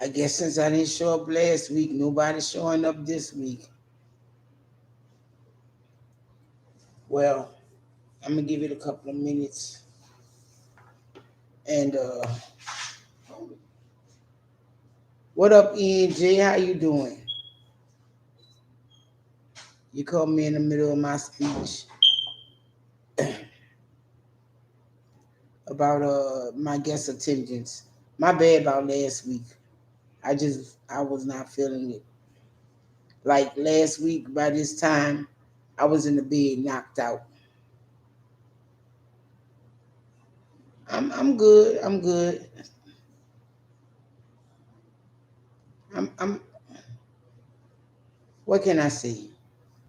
I guess since I didn't show up last week, nobody's showing up this week. Well, I'm gonna give it a couple of minutes. And what up, ENJ? How you doing? You called me in the middle of my speech about my guest attendance. My bad about last week. I was not feeling it. Like last week by this time, I was in the bed knocked out. I'm good. I'm good. I'm what can I say?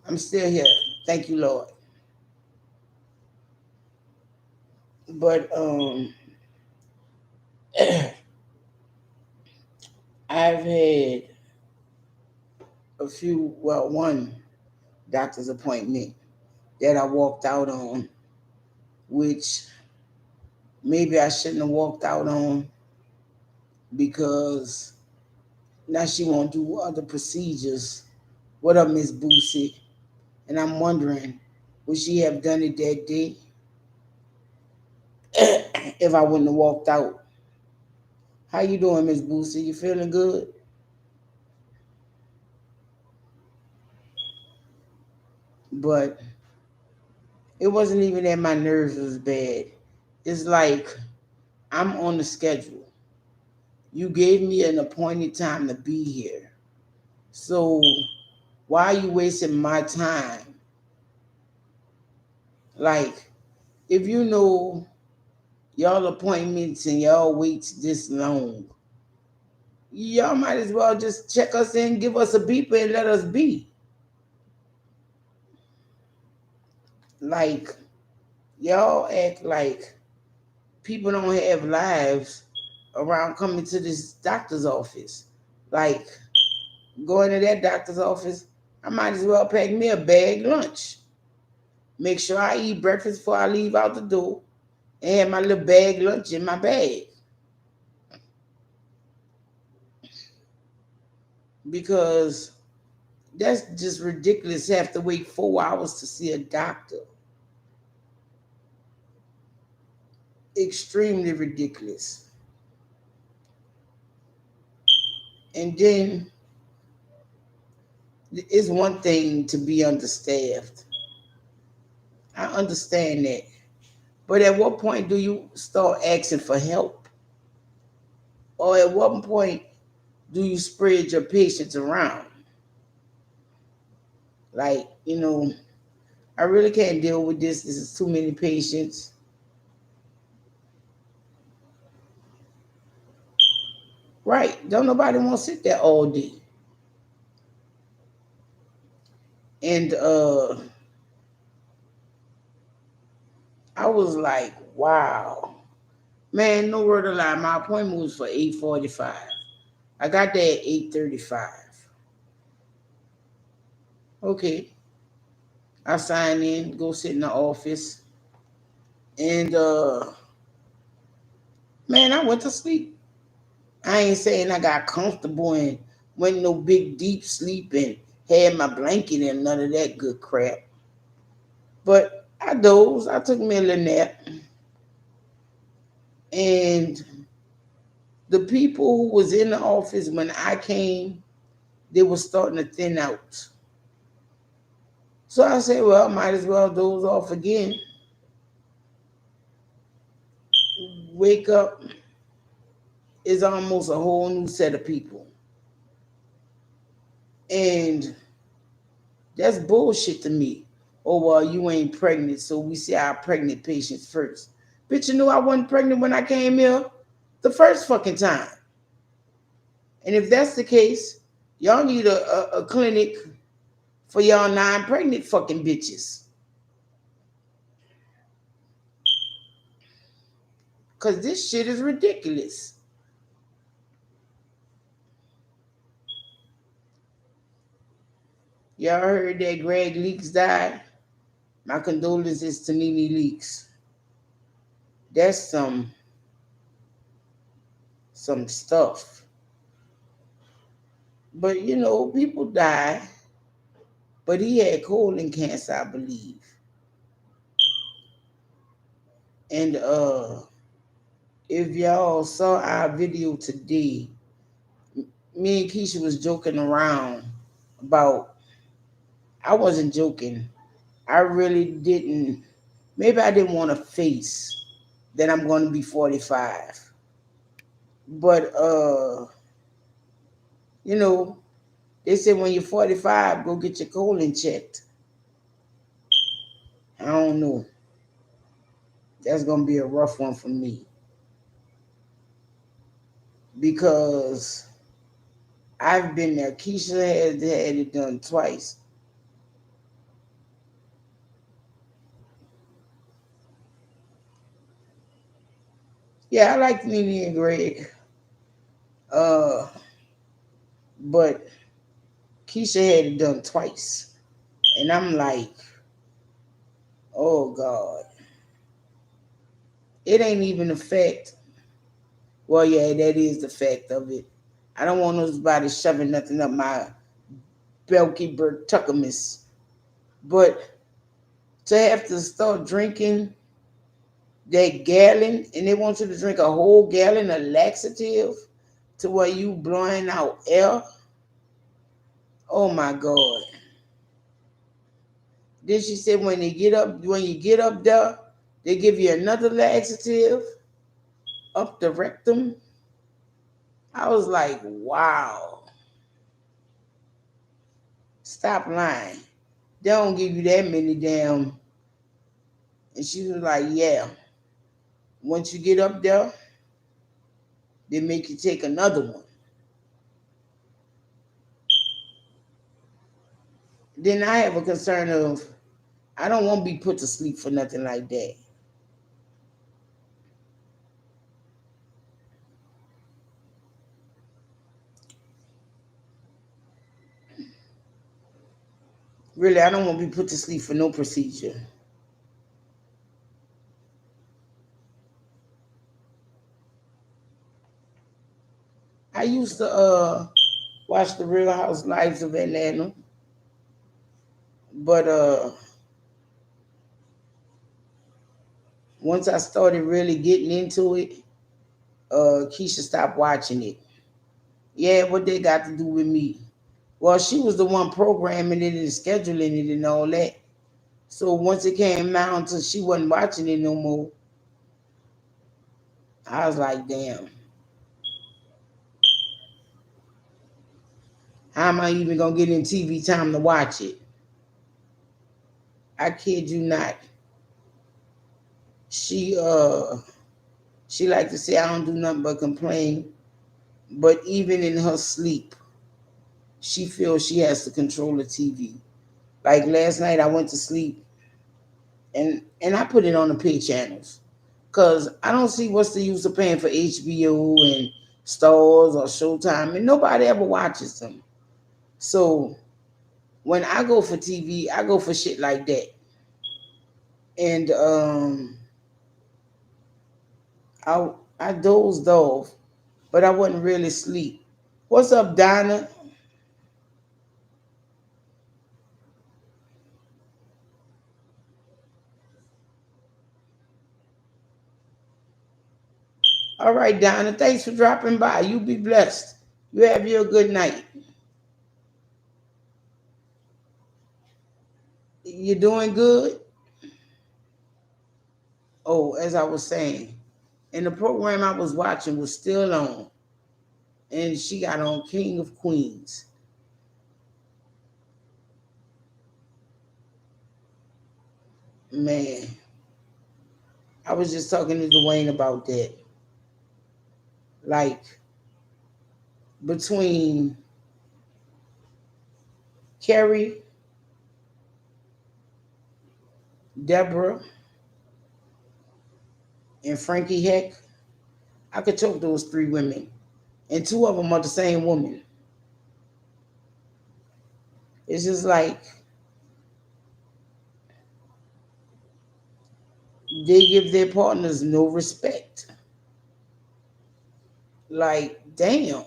I'm still here. Thank you, Lord. But I've had one doctor's appointment that I walked out on, which maybe I shouldn't have walked out on because now she won't do other procedures. What up, Miss Boosie? And I'm wondering, would she have done it that day if I wouldn't have walked out? How you doing, Miss Boosie? You feeling good? But it wasn't even that my nerves was bad. It's like I'm on the schedule. You gave me an appointed time to be here. So why are you wasting my time? Like, if you know y'all appointments and y'all waits this long, y'all might as well just check us in, give us a beeper, and let us be. Like, y'all act like people don't have lives around coming to this doctor's office. Like, going to that doctor's office, I might as well pack me a bag lunch. Make sure I eat breakfast before I leave out the door and have my little bag lunch in my bag. Because that's just ridiculous to have to wait 4 hours to see a doctor. Extremely ridiculous. And then it's one thing to be understaffed. I understand that. But at what point do you start asking for help? Or at what point do you spread your patients around? Like, I really can't deal with this. This is too many patients. Right. Don't nobody want to sit there all day. And I was like, wow. Man, no word of lie. My appointment was for 8:45. I got there at 8:35. Okay. I sign in, go sit in the office. And man, I went to sleep. I ain't saying I got comfortable and went no big deep sleep and had my blanket and none of that good crap. But I dozed. I took me a little nap. And the people who was in the office when I came, they were starting to thin out. So I said, well, I might as well doze off again. Wake up is almost a whole new set of people. And that's bullshit to me. Oh, well, you ain't pregnant, so we see our pregnant patients first. Bitch, you knew I wasn't pregnant when I came here the first fucking time. And if that's the case, y'all need a clinic for y'all non-pregnant fucking bitches. Because this shit is ridiculous. Y'all heard that Greg Leaks died? My condolences to Nene Leaks. That's some stuff. But people die. But he had colon cancer, I believe. And if y'all saw our video today, me and Keisha was joking around about. I wasn't joking. I really didn't. Maybe I didn't want to face that I'm going to be 45. But you know, they said when you're 45, go get your colon checked. I don't know. That's gonna be a rough one for me because I've been there. Keisha has had it done twice. Yeah, I like Nene and Greg. Uh, but Keisha had it done twice. And I'm like, oh God. It ain't even the fact. Well, yeah, that is the fact of it. I don't want nobody shoving nothing up my Belky Bertuckamus. But to have to start drinking that gallon and they want you to drink a whole gallon of laxative to where you blowing out air. Oh my God. Then she said when you get up there, they give you another laxative up the rectum. I was like, wow, stop lying. They don't give you that many damn. And she was like, yeah. Once you get up there, they make you take another one. Then I have a concern of I don't want to be put to sleep for nothing like that. Really, I don't want to be put to sleep for no procedure. I used to watch the Real Housewives of Atlanta, but once I started really getting into it, Keisha stopped watching it. Yeah, what they got to do with me? Well, she was the one programming it and scheduling it and all that. So once it came down to she wasn't watching it no more, I was like, damn, how am I even gonna get in TV time to watch it? I kid you not. She she like to say I don't do nothing but complain, but even in her sleep, she feels she has to control the TV. Like last night, I went to sleep and I put it on the pay channels because I don't see what's the use of paying for HBO and Stars or Showtime, and nobody ever watches them. So when I go for TV, I go for shit like that. And I I dozed off, but I wasn't really asleep. What's up, Donna? All right, Donna. Thanks for dropping by. You be blessed. You have your good night. You doing good? Oh, as I was saying, and the program I was watching was still on, and she got on King of Queens. Man, I was just talking to Dwayne about that. Like between Carrie, Deborah, and Frankie Heck, I could choke those three women, and two of them are the same woman. It's just like they give their partners no respect. Like, damn.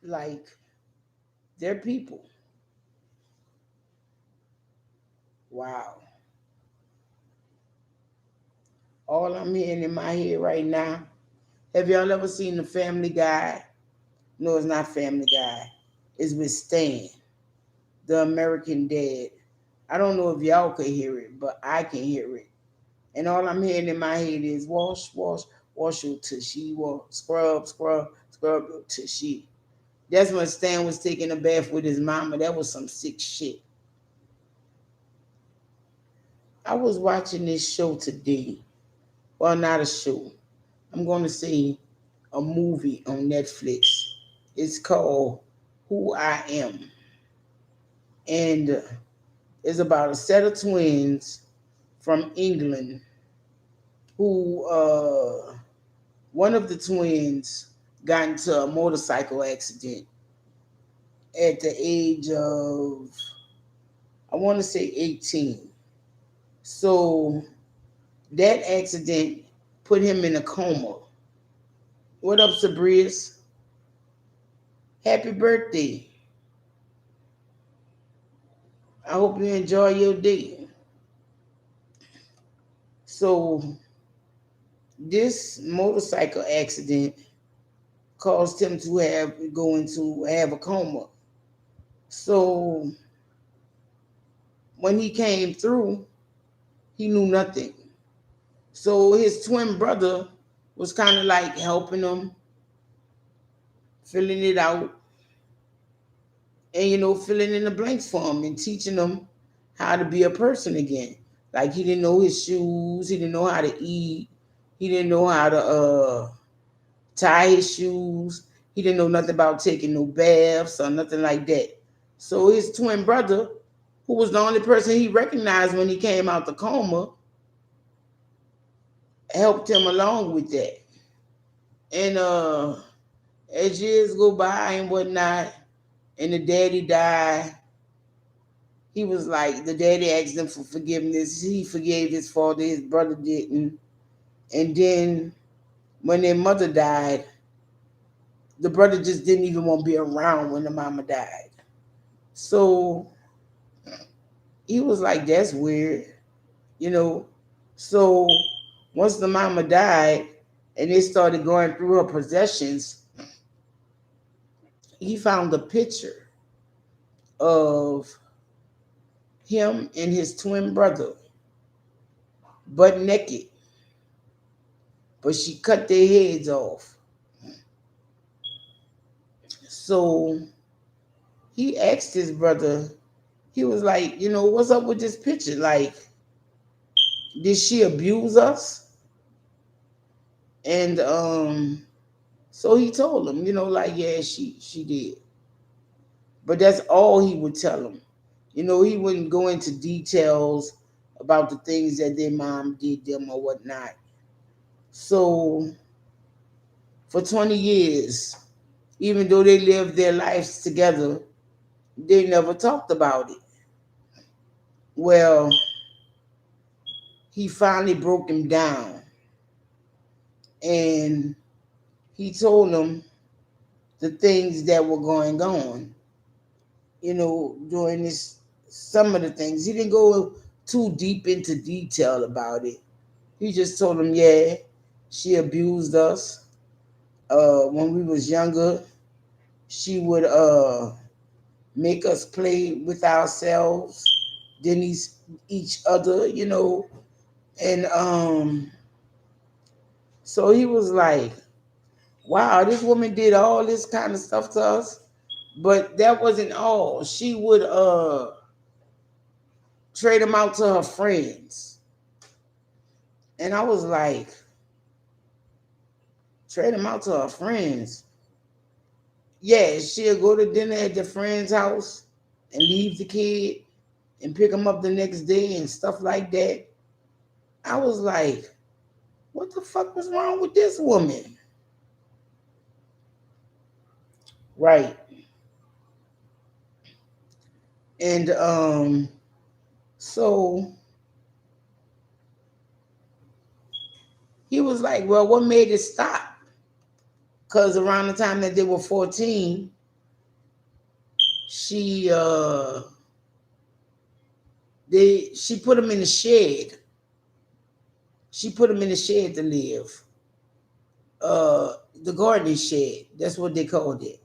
Like, they're people. Wow. All I'm hearing in my head right now. Have y'all ever seen the Family Guy? No, it's not Family Guy. It's with Stan, the American Dad. I don't know if y'all could hear it, but I can hear it. And all I'm hearing in my head is wash, wash, wash your tushy, wash, scrub, scrub, scrub your tushy. That's when Stan was taking a bath with his mama. That was some sick shit. I was watching this show today. Well, not a show. I'm going to say a movie on Netflix. It's called Who I Am. And it's about a set of twins from England who, one of the twins got into a motorcycle accident at the age of, I want to say 18. So that accident put him in a coma. What up, Sabrius? Happy birthday. I hope you enjoy your day. So this motorcycle accident caused him to have a coma. So when he came through, he knew nothing. So his twin brother was kind of like helping him, filling it out, and filling in the blanks for him and teaching him how to be a person again. Like, he didn't know his shoes, he didn't know how to eat, he didn't know how to tie his shoes, he didn't know nothing about taking no baths or nothing like that. So his twin brother, who was the only person he recognized when he came out the coma, helped him along with that. And as years go by and whatnot, and the daddy died, he was like, the daddy asked him for forgiveness. He forgave his father, his brother didn't. And then when their mother died, the brother just didn't even want to be around when the mama died. So he was like, that's weird, you know. So once the mama died and they started going through her possessions, he found a picture of him and his twin brother, butt naked, but she cut their heads off. So he asked his brother, he was like, what's up with this picture? Like, did she abuse us? And so he told him, like, yeah, she did. But that's all he would tell him. He wouldn't go into details about the things that their mom did them or whatnot. So for 20 years, even though they lived their lives together, they never talked about it. Well, he finally broke him down and he told him the things that were going on, during this, some of the things. He didn't go too deep into detail about it. He just told him, yeah, she abused us. When we was younger, she would make us play with ourselves, then each other, and so he was like, wow, this woman did all this kind of stuff to us. But that wasn't all. She would trade them out to her friends. And I was like, trade them out to her friends. Yeah, she'll go to dinner at the friend's house and leave the kid and pick him up the next day and stuff like that. I was like, what the fuck was wrong with this woman? Right. And so he was like, well, what made it stop? Because around the time that they were 14, she she put him in the shed. She put him in the shed to live. The gardening shed. That's what they called it.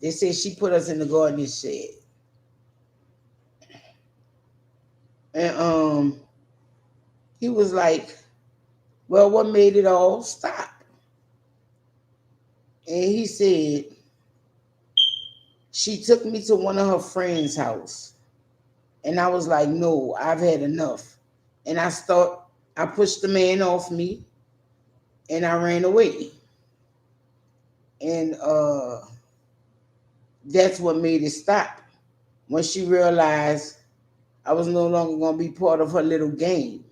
They said she put us in the gardening shed. And he was like, well, what made it all stop? And he said, she took me to one of her friends' house. And I was like, no, I've had enough. And I pushed the man off me and I ran away. And that's what made it stop. When she realized I was no longer going to be part of her little game.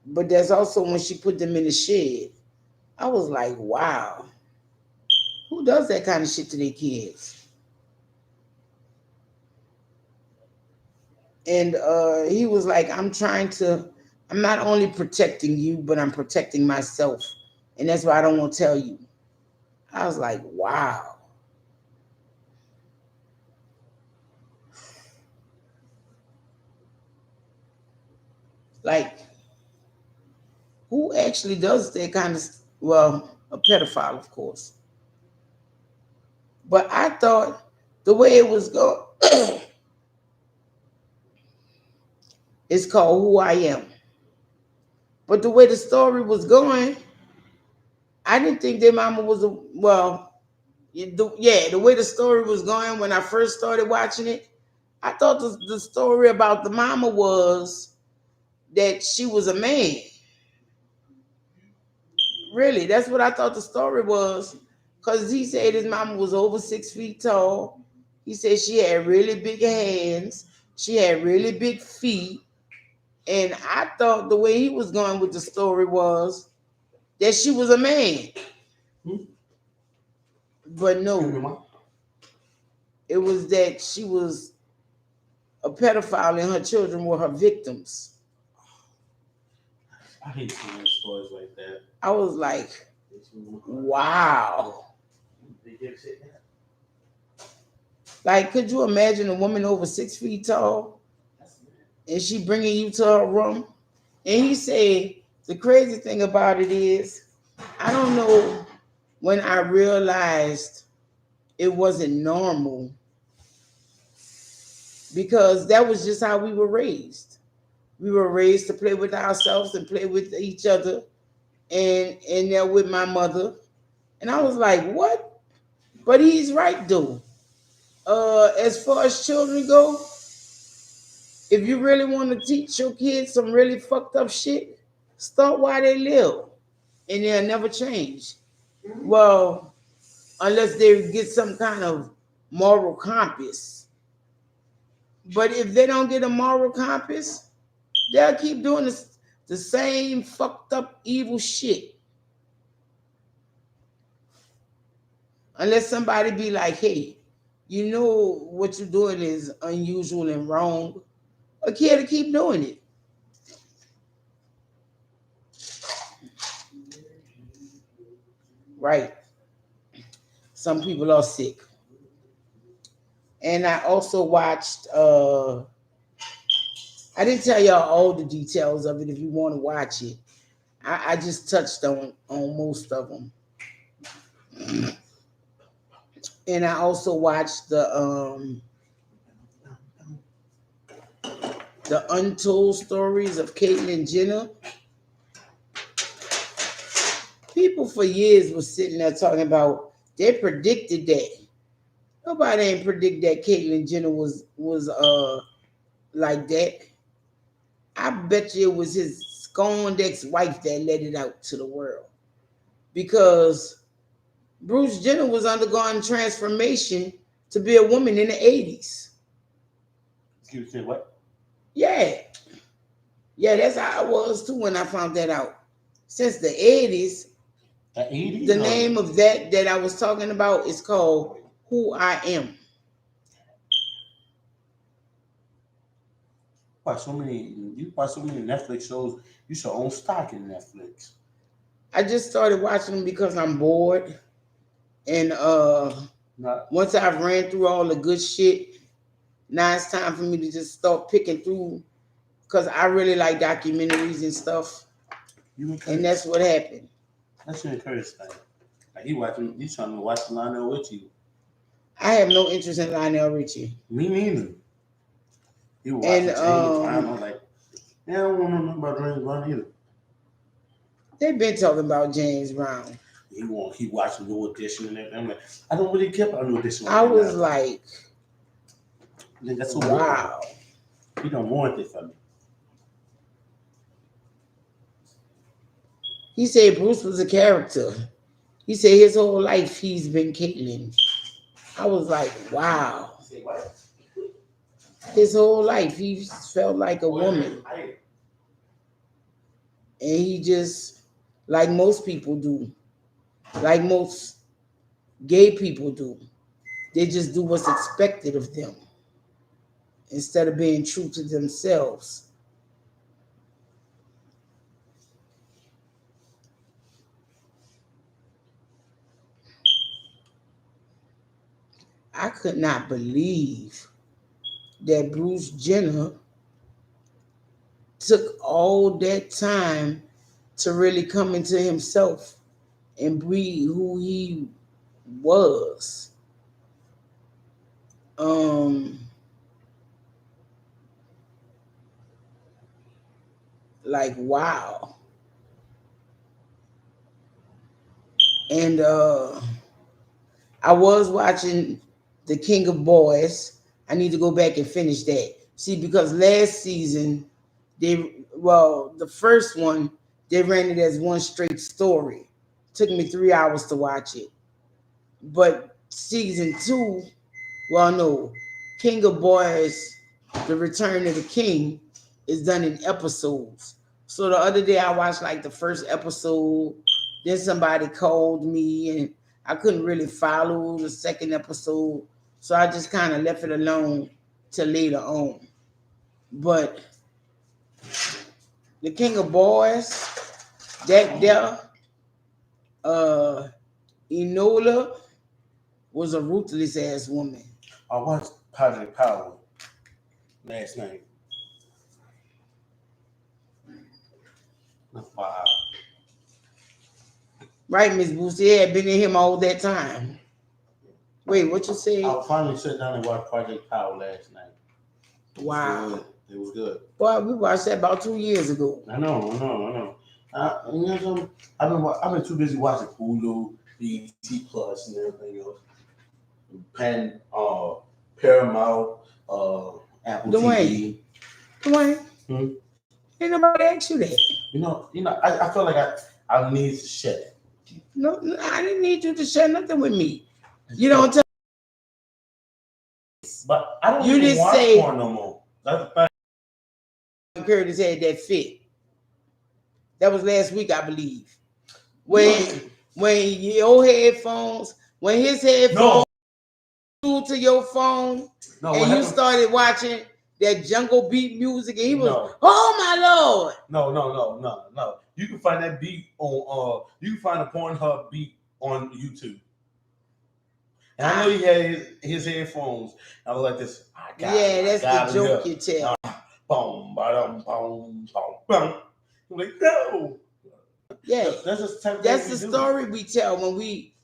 But that's also when she put them in the shed. I was like, wow, who does that kind of shit to their kids? And he was like, I'm not only protecting you, but I'm protecting myself. And that's why I don't want to tell you. I was like, wow. Like, who actually does that kind of, well, a pedophile, of course. But I thought the way it was going, it's called Who I Am. But the way the story was going, I didn't think their mama was the way the story was going when I first started watching it, I thought the story about the mama was that she was a man. Really, that's what I thought the story was. Because he said his mama was over 6 feet tall. He said she had really big hands. She had really big feet. And I thought the way he was going with the story was that she was a man. But no, it was that she was a pedophile and her children were her victims. I hate seeing stories like that. I was like, wow. Like, could you imagine a woman over 6 feet tall and she bringing you to her room? And he said, the crazy thing about it is, I don't know when I realized it wasn't normal because that was just how we were raised. We were raised to play with ourselves and play with each other and there with my mother. And I was like, what? But he's right though. As far as children go, if you really want to teach your kids some really fucked up shit, start while they live and they'll never change. Well, unless they get some kind of moral compass. But if they don't get a moral compass, they'll keep doing the same fucked up evil shit. Unless somebody be like, hey, you know what you're doing is unusual and wrong. A kid to keep doing it. Right. Some people are sick. And I also watched I didn't tell y'all all the details of it if you want to watch it. I just touched on most of them. And I also watched the untold stories of Caitlyn Jenner. People for years was sitting there talking about they predicted that. Nobody ain't predict that Caitlyn Jenner was like that. I bet you it was his scorned ex-wife that let it out to the world. Because Bruce Jenner was undergoing transformation to be a woman in the 80s. You said what? Yeah. Yeah, that's how I was too when I found that out. Since the 80s, the name of that I was talking about is called Who I Am. You watch so many Netflix shows, you should own stock in Netflix. I just started watching them because I'm bored. And Once I've ran through all the good shit, now it's time for me to just start picking through, because I really like documentaries and stuff. And that's what happened. That's your encouragement. Like he's trying to watch Lionel Richie. I have no interest in Lionel Richie. Me neither. You watching James Brown? I'm like, yeah, I don't want to know about James Brown either. They've been talking about James Brown. He watching New Edition and everything. I'm like, I don't really care about New Edition. I was like, that's wow. You don't want it for me. He said Bruce was a character. He said his whole life he's been Caitlyn. I was like, wow. His whole life he felt like a woman. And he just, like most people do, like most gay people do, they just do what's expected of them instead of being true to themselves. I could not believe that Bruce Jenner took all that time to really come into himself and be who he was. Like, wow. And I was watching The King of Boys. I need to go back and finish that. See, because last season, the first one, they ran it as one straight story. Took me 3 hours to watch it. But season 2, King of Boys, The Return of the King, is done in episodes. So the other day I watched like the first episode, then somebody called me and I couldn't really follow the second episode. So I just kind of left it alone till later on. But The King of Boys, that there, Enola was a ruthless ass woman. I watched Project Power last night. Wow. Right, Miss Boosie had been in him all that time. Wait, what you say? I finally sat down and watched Project Power last night. Wow. It was good. Boy, we watched that about 2 years ago. I know. I've been too busy watching Hulu, BET Plus, and everything else. Paramount, Apple TV. Dwayne, ain't nobody asked you that. I feel like I need to shut it. No, I didn't need you to share nothing with me. You don't tell. But I don't even watch porn no more. That's the fact. Curtis had that fit. That was last week, I believe. When your headphones, when his headphones flew to your phone, and you started watching that jungle beat music, and he was, oh my Lord. No. You can find that beat on you can find a Pornhub beat on YouTube. And I know he had his headphones. I was like this. That's the joke you tell. Boom, boom, boom, boom. I'm like, no. Yeah, that's the story we tell when we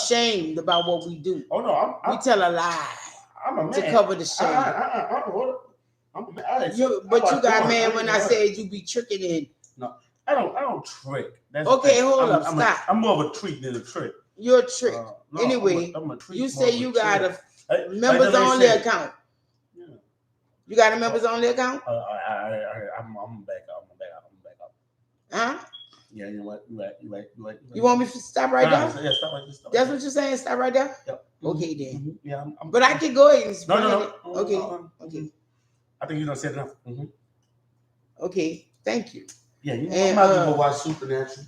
shamed about what we do. Oh no, we tell a lie. I'm a man. To cover the shame. I'm a man. You got mad when I said you be tricking in. No, I don't trick. That's okay, hold up, stop. I'm more of a treat than a trick. You're a trick. No, anyway, I'm a treat, you say you got a members only account. Yeah. You got a members only account? I'm back up. Huh? Yeah, you know what? You right. You want me to stop right there? Yeah, stop right there. That's what you're saying? Stop right there? Yep. Okay, then. Mm-hmm. Yeah. But I can go ahead and No. Okay. I think you done said enough. Mm-hmm. Okay, thank you. Yeah, you might as well watch Supernatural.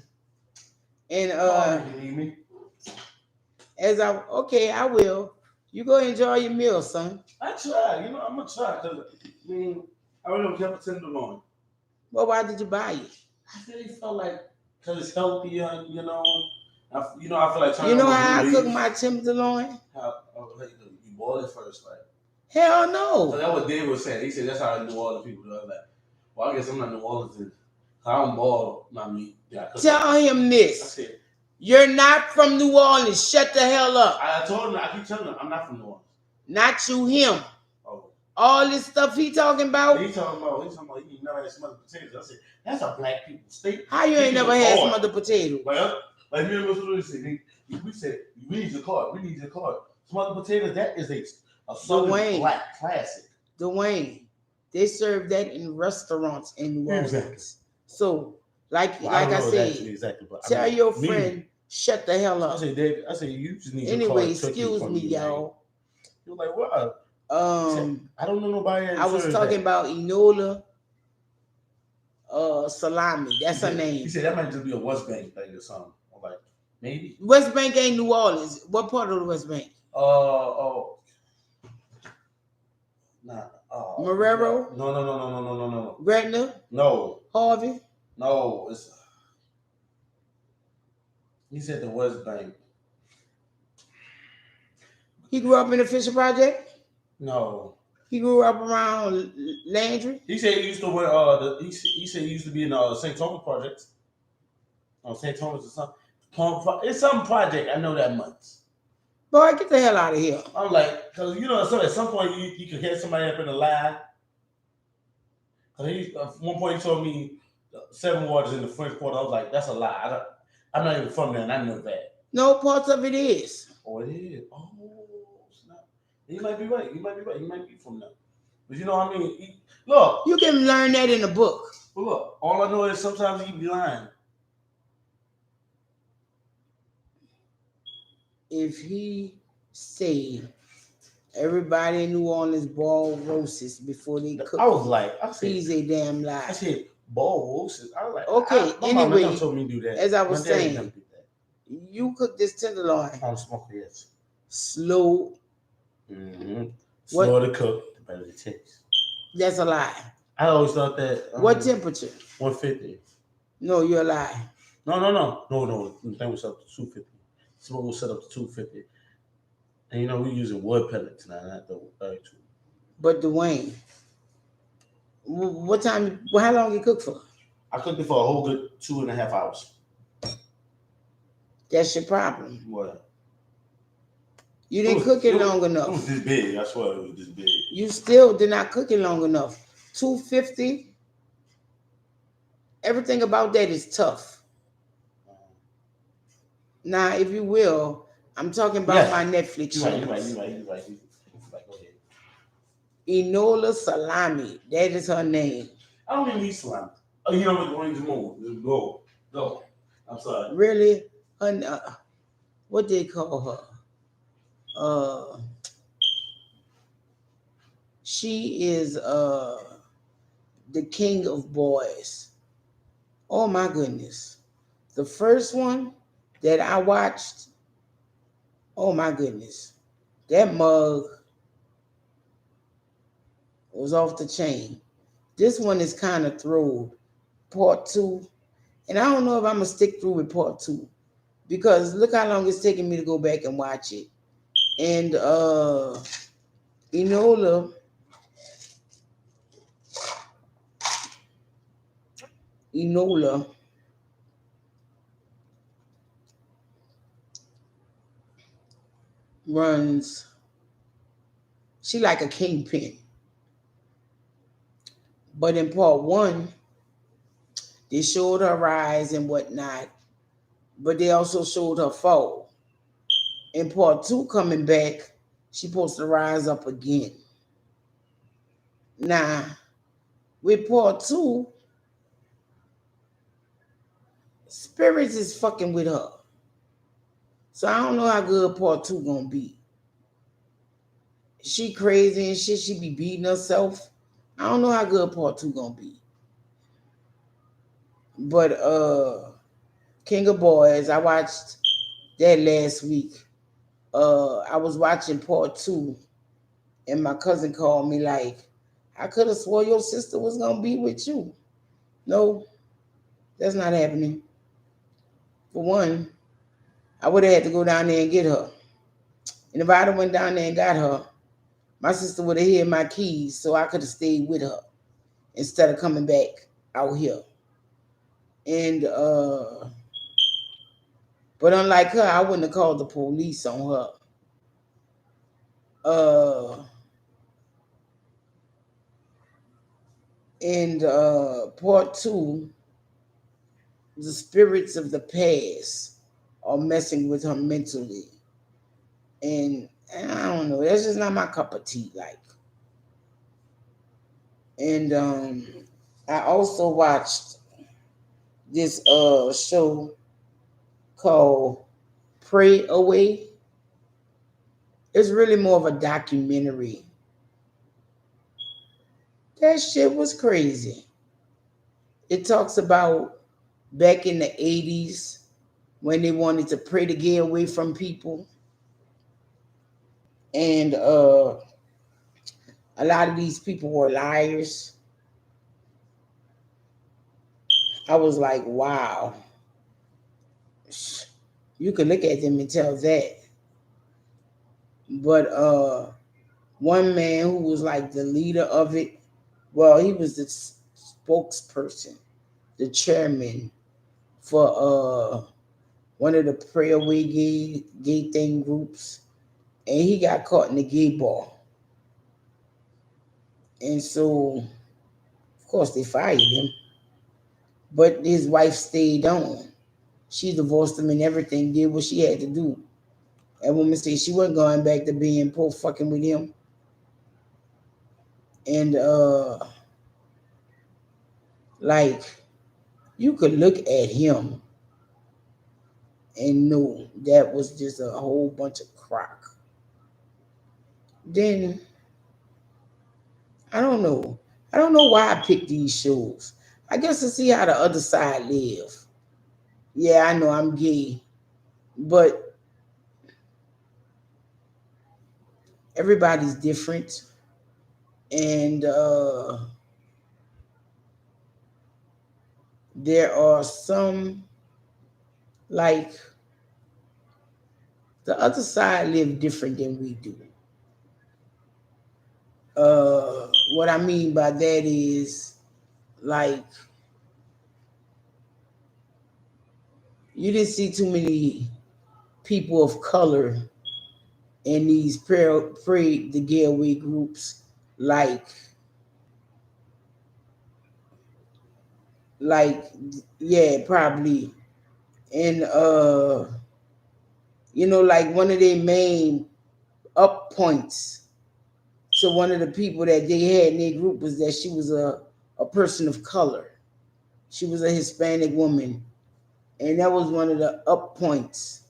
And you need me? I will. You go enjoy your meal, son. I try. I'm gonna try because I really don't care for tenderloin. Well, why did you buy it? I really felt like because it's healthier, You know, I feel like You know on how I blue cook leaves. my tenderloin? You boil it first, right? Hell So no. that's what Dave was saying. He said that's how New Orleans people do. I was like, well, I guess I'm not New Orleans. Then. I don't boil my meat. Yeah, Tell him I this. said, You're not from New Orleans. Shut the hell up. I told him, I keep telling him, I'm not from New Orleans. Not you, him. Oh. All this stuff he talking about. He's talking about he never had smothered potatoes. I said, that's a black people state. How you ain't never had smothered potatoes? Like me and Mr. Lewis said, we said, we need your card. We need your card. Smothered potatoes, that is a southern black classic. Dwayne, they serve that in restaurants in New Orleans. Exactly. So, like I said, exactly, tell your friend, shut the hell up. I said, you just need your card. Anyway, excuse me, y'all. You're like, what? I don't know nobody. I was talking about Enola Salami. That's her name. He said that might just be a West Bank thing or something. I'm like, maybe. West Bank ain't New Orleans. What part of the West Bank? Marrero? No. Gretna? No. Harvey? No. He said the West Bank. He grew up in the Fisher Project? No. He grew up around Landry? He said he used to wear he said he used to be in St. Thomas projects. St. Thomas or something. It's some project, I know that much. Boy, get the hell out of here. I'm like, because so at some point you could hear somebody up in the line. At one point he told me 7 waters in the French Quarter. I was like, that's a lie. I'm not even from there, and I know that. No, parts of it is. Oh, it is. Oh, snap. You might be right. You might be from there. But you know what I mean? Look. You can learn that in a book. But look, all I know is sometimes he be lying. If he say everybody in New Orleans boil roasts before they cook, I was like, he's a damn lie. I said boil roasts. I was like, okay. Anyway, mama told me to do that. As I was saying, you cook this tenderloin. On smoker, yes. Slow. Mm-hmm. Slower to cook, the better it tastes. That's a lie. I always thought that. What temperature? 150. No, you're a lie. No. The thing was up to 250. Smoke was set up to 250. And you know, we're using wood pellets now, not the 32. But Dwayne, what time? How long you cook for? I cooked it for a whole good 2.5 hours. That's your problem. What? You didn't cook it long enough. It was this big. I swear it was this big. You still did not cook it long enough. 250. Everything about that is tough. Now, if you will, I'm talking about my Netflix show. You're right. Go ahead. Enola Salami. That is her name. I don't even need salami. Oh, you know what? Dwayne's move. Go. I'm sorry. Really? What they call her? She is the king of boys. Oh my goodness. The first one that I watched, oh my goodness. That mug was off the chain. This one is kind of through part 2. And I don't know if I'm going to stick through with part 2. Because look how long it's taking me to go back and watch it. And Enola runs, she like a kingpin. But in part 1, they showed her rise and whatnot, but they also showed her fall. In part 2 coming back, she's supposed to rise up again. Now, with part 2, spirits is fucking with her. So I don't know how good part 2 gonna be. She crazy and shit, she be beating herself. I don't know how good part 2 gonna be. But King of Boys, I watched that last week. I was watching part 2, and my cousin called me like, I could have swore your sister was gonna be with you. No, that's not happening. For one, I would have had to go down there and get her. And if I'd have went down there and got her, my sister would have hid my keys so I could have stayed with her instead of coming back out here. And but unlike her, I wouldn't have called the police on her. Uh and part two, the spirits of the past are messing with her mentally. And I don't know, that's just not my cup of tea. Like, and I also watched this show called Pray Away. It's really more of a documentary. That shit was crazy. It talks about back in the 80s when they wanted to pray to get away from people. And a lot of these people were liars. I was like, wow, you could look at them and tell that. But one man who was like the leader of it, well, he was the spokesperson, the chairman for one of the pray away gay thing groups, and he got caught in the gay bar. And so, of course, they fired him. But his wife stayed on. She divorced him and everything, did what she had to do. That woman said she wasn't going back to being poor fucking with him. And like, you could look at him and know that was just a whole bunch of crock. Then I don't know. I don't know why I picked these shows. I guess to see how the other side live. Yeah, I know I'm gay, but everybody's different, and there are some, like, the other side live different than we do. What I mean by that is, like, you didn't see too many people of color in these pray the gay away groups, like like yeah, probably. And like one of their main up points to one of the people that they had in their group was that she was a person of color. She was a Hispanic woman. And that was one of the up points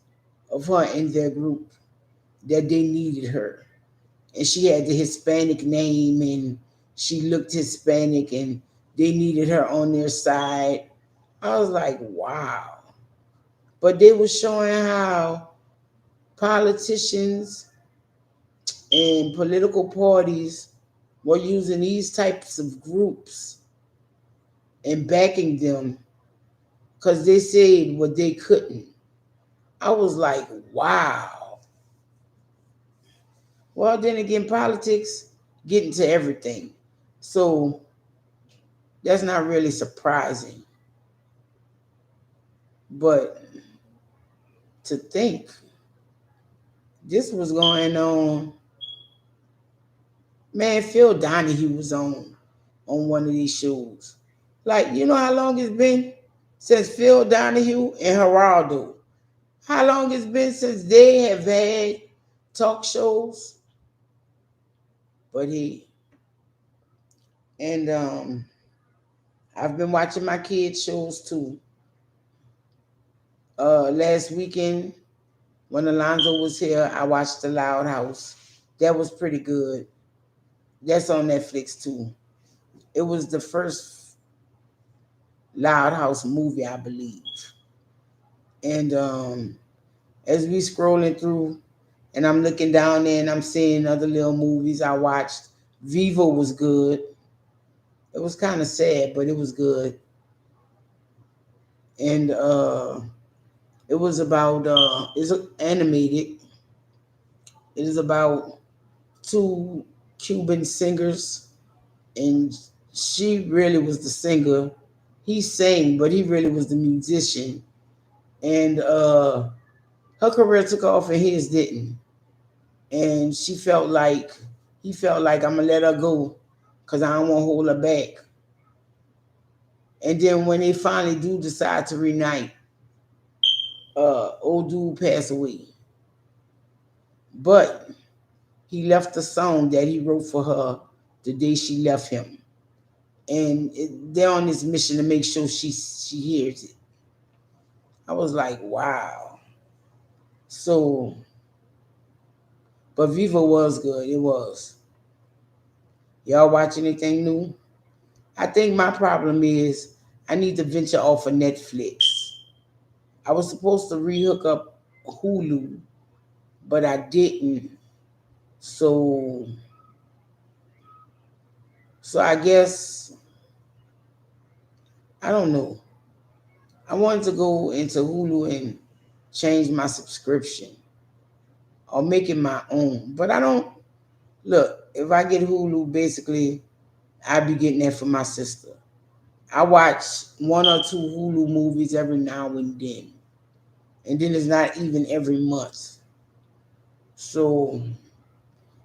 of her in their group, that they needed her. And she had the Hispanic name and she looked Hispanic and they needed her on their side. I was like, wow. But they were showing how politicians and political parties were using these types of groups and backing them because they said what they couldn't. I was like, wow. Well, then again, politics get into everything. So that's not really surprising. But to think this was going on, man, Phil Donahue was on one of these shows. Like, you know how long it's been since Phil Donahue and Geraldo? How long it's been since they have had talk shows? But and I've been watching my kids' shows too. Last weekend when Alonzo was here, I watched The Loud House. That was pretty good. That's on Netflix too. It was the first Loud House movie, I believe. And as we scrolling through, and I'm looking down there and I'm seeing other little movies I watched. Vivo was good. It was kind of sad, but it was good. And It was about it's animated. It is about two Cuban singers, and she really was the singer. He sang, but he really was the musician. And her career took off, and his didn't. And she felt like he felt like I'm gonna let her go, cause I don't want to hold her back. And then when they finally do decide to reunite, old dude passed away. But he left a song that he wrote for her the day she left him, and they're on this mission to make sure she hears it. I was like, wow. So, but Viva was good. It was. Y'all watch anything new? I think my problem is I need to venture off of Netflix. I was supposed to rehook up Hulu, but I didn't. So, so I guess I don't know. I wanted to go into Hulu and change my subscription or make it my own. But I don't look, if I get Hulu, basically I be getting that for my sister. I watch one or two Hulu movies every now and then. And then it's not even every month. So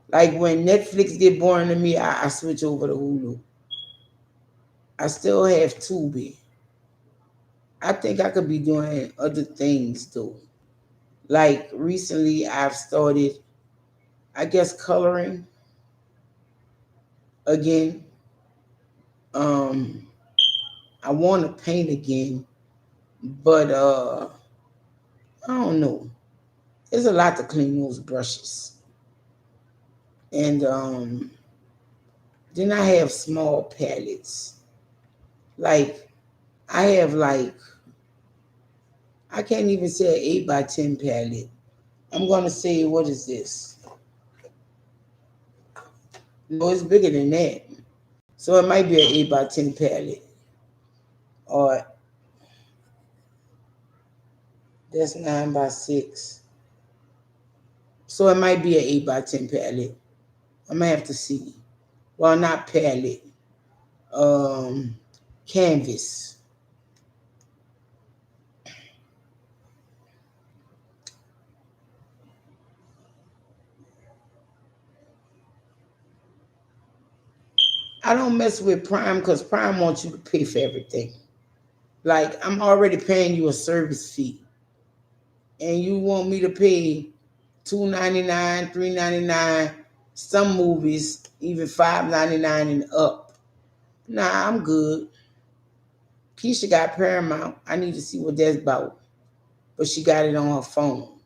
like when Netflix get boring to me, I switch over to Hulu. I still have Tubi. I think I could be doing other things though. Like recently I've started, I guess, coloring again. Um, I want to paint again, but I don't know. There's a lot to clean those brushes, and then I have small palettes. Like I have like I can't even say an 8 by 10 palette. I'm gonna say what is this? No, it's bigger than that. So it might be an 8 by 10 palette, or that's 9 by 6. So it might be an 8 by 10 palette. I'm gonna have to see. Well, not palette. Um, Canvas. I don't mess with Prime because Prime wants you to pay for everything. Like I'm already paying you a service fee, and you want me to pay $2.99, $3.99, some movies even $5.99 and up. Nah, I'm good. Keisha got Paramount. I need to see what that's about, but she got it on her phone.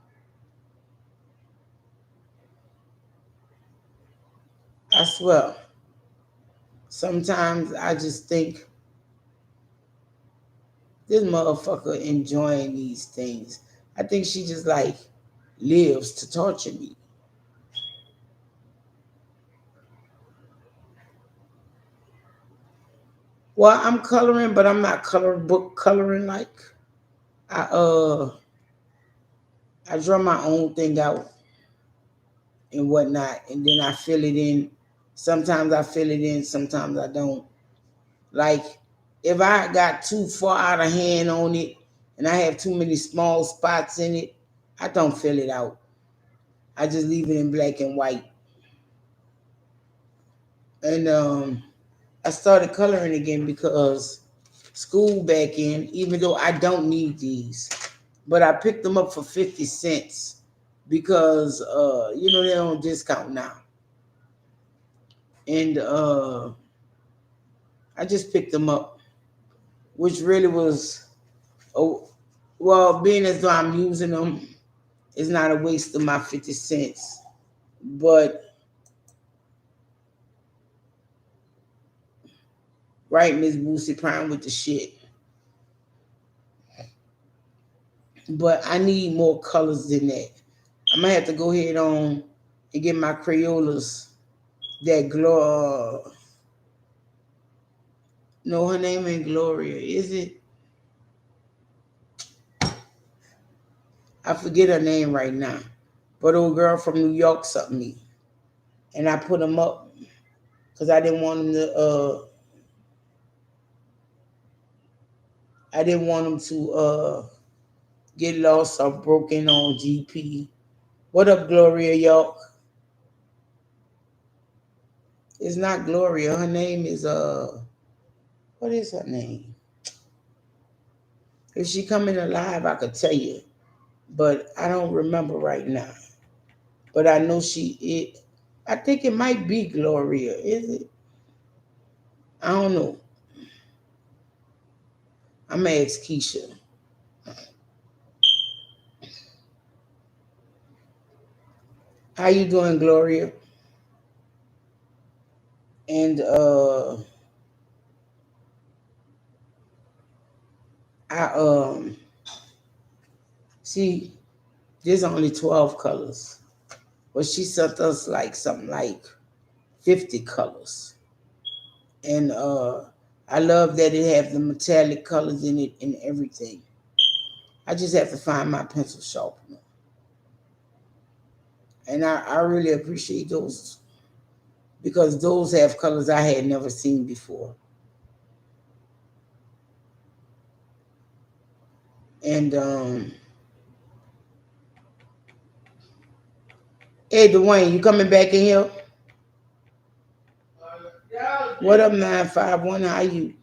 I swear. Sometimes I just think this motherfucker enjoying these things. I think she just like lives to torture me. Well, I'm coloring, but I'm not color book coloring like I I draw my own thing out and whatnot, and then I fill it in. Sometimes I fill it in, sometimes I don't. Like if I got too far out of hand on it and I have too many small spots in it, I don't fill it out. I just leave it in black and white. And I started coloring again because school back in, even though I don't need these, but I picked them up for 50 cents because they're on discount now. And I just picked them up, which really was oh well, being as though I'm using them, it's not a waste of my 50 cents. But right, Miss Boosie Prime with the shit. But I need more colors than that. I'm gonna have to go ahead on and get my Crayolas that glow. No, her name ain't Gloria, is it? I forget her name right now, but old girl from New York something me, and I put them up because I didn't want them to. I didn't want them to get lost or broken on GP. What up, Gloria York? It's not Gloria. Her name is what is her name? If she coming alive, I could tell you, but I don't remember right now. But I know she it. I think it might be Gloria. Is it? I don't know. I'm gonna ask Keisha. How you doing, Gloria? And I see there's only 12 colors, but she sent us like something like 50 colors, and I love that it have the metallic colors in it and everything. I just have to find my pencil sharpener, and I really appreciate those because those have colors I had never seen before. And hey, Dwayne, you coming back in here? What up, 951? How you?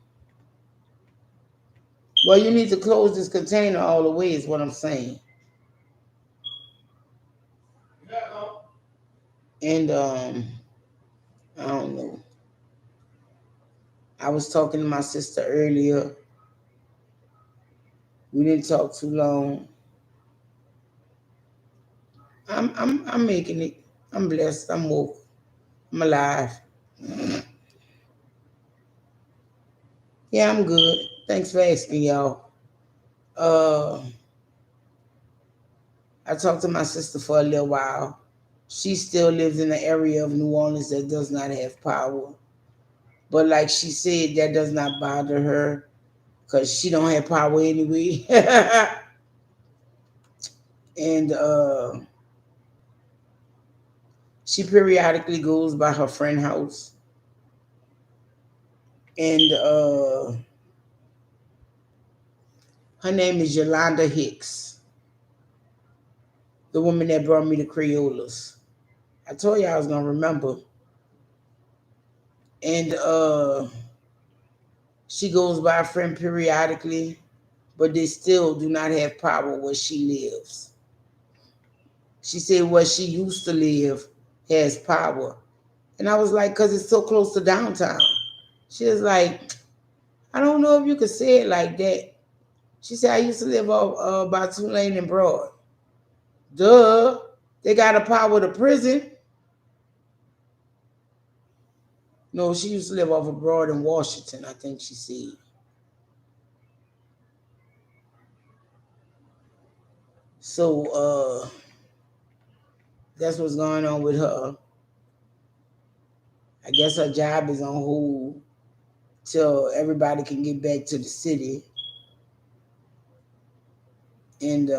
Well, you need to close this container all the way, is what I'm saying. And I don't know. I was talking to my sister earlier. We didn't talk too long. I'm making it. I'm blessed. I'm woke. I'm alive. Yeah, I'm good. Thanks for asking, y'all. Uh, I talked to my sister for a little while. She still lives in an area of New Orleans that does not have power. But like she said, that does not bother her because she don't have power anyway. And she periodically goes by her friend's house. And her name is Yolanda Hicks, the woman that brought me the Crayolas. I told you I was gonna remember. And she goes by a friend periodically, but they still do not have power where she lives. She said where she used to live has power. And I was like, because it's so close to downtown. She was like, I don't know if you could say it like that. She said, I used to live by Tulane and Broad. Duh. They got a power to prison. No, she used to live off of Broad in Washington, I think she said. So that's what's going on with her. I guess her job is on hold till everybody can get back to the city. And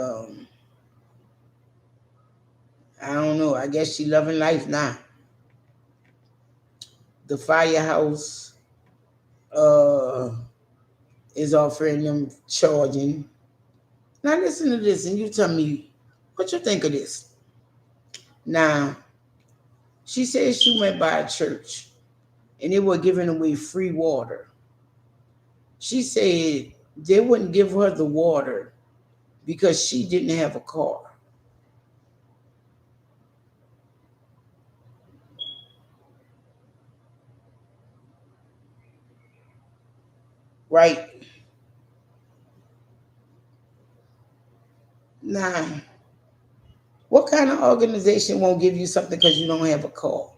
I don't know. I guess she loving life now. The firehouse uh, is offering them charging. Now listen to this, and you tell me what you think of this. Now, she said she went by a church, and they were giving away free water. She said they wouldn't give her the water because she didn't have a car. Right? Now, what kind of organization won't give you something because you don't have a car?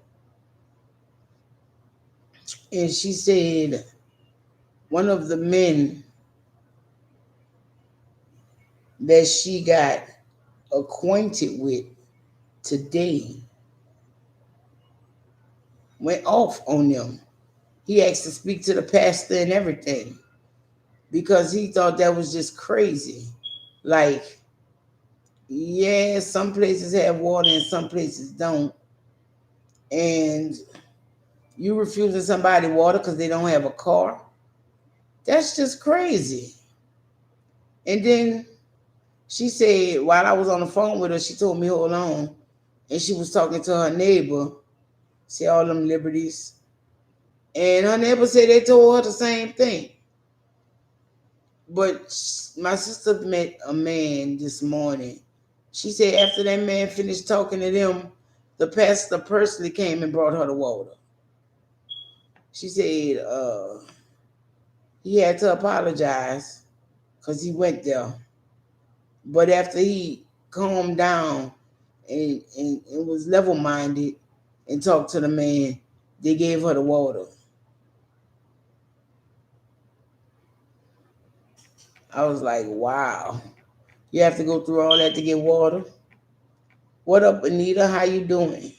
And she said one of the men that she got acquainted with today went off on them. He asked to speak to the pastor and everything because he thought that was just crazy. Like, Yeah, some places have water and some places don't. And you refusing somebody water because they don't have a car, that's just crazy. And then she said, while I was on the phone with her, she told me, hold on. And she was talking to her neighbor, see all them liberties. And her neighbor said they told her the same thing. But my sister met a man this morning. She said after that man finished talking to them, the pastor personally came and brought her the water. She said he had to apologize because he went there. But after he calmed down and was level minded and talked to the man, they gave her the water. I was like, wow. You have to go through all that to get water? What up, Anita? How you doing?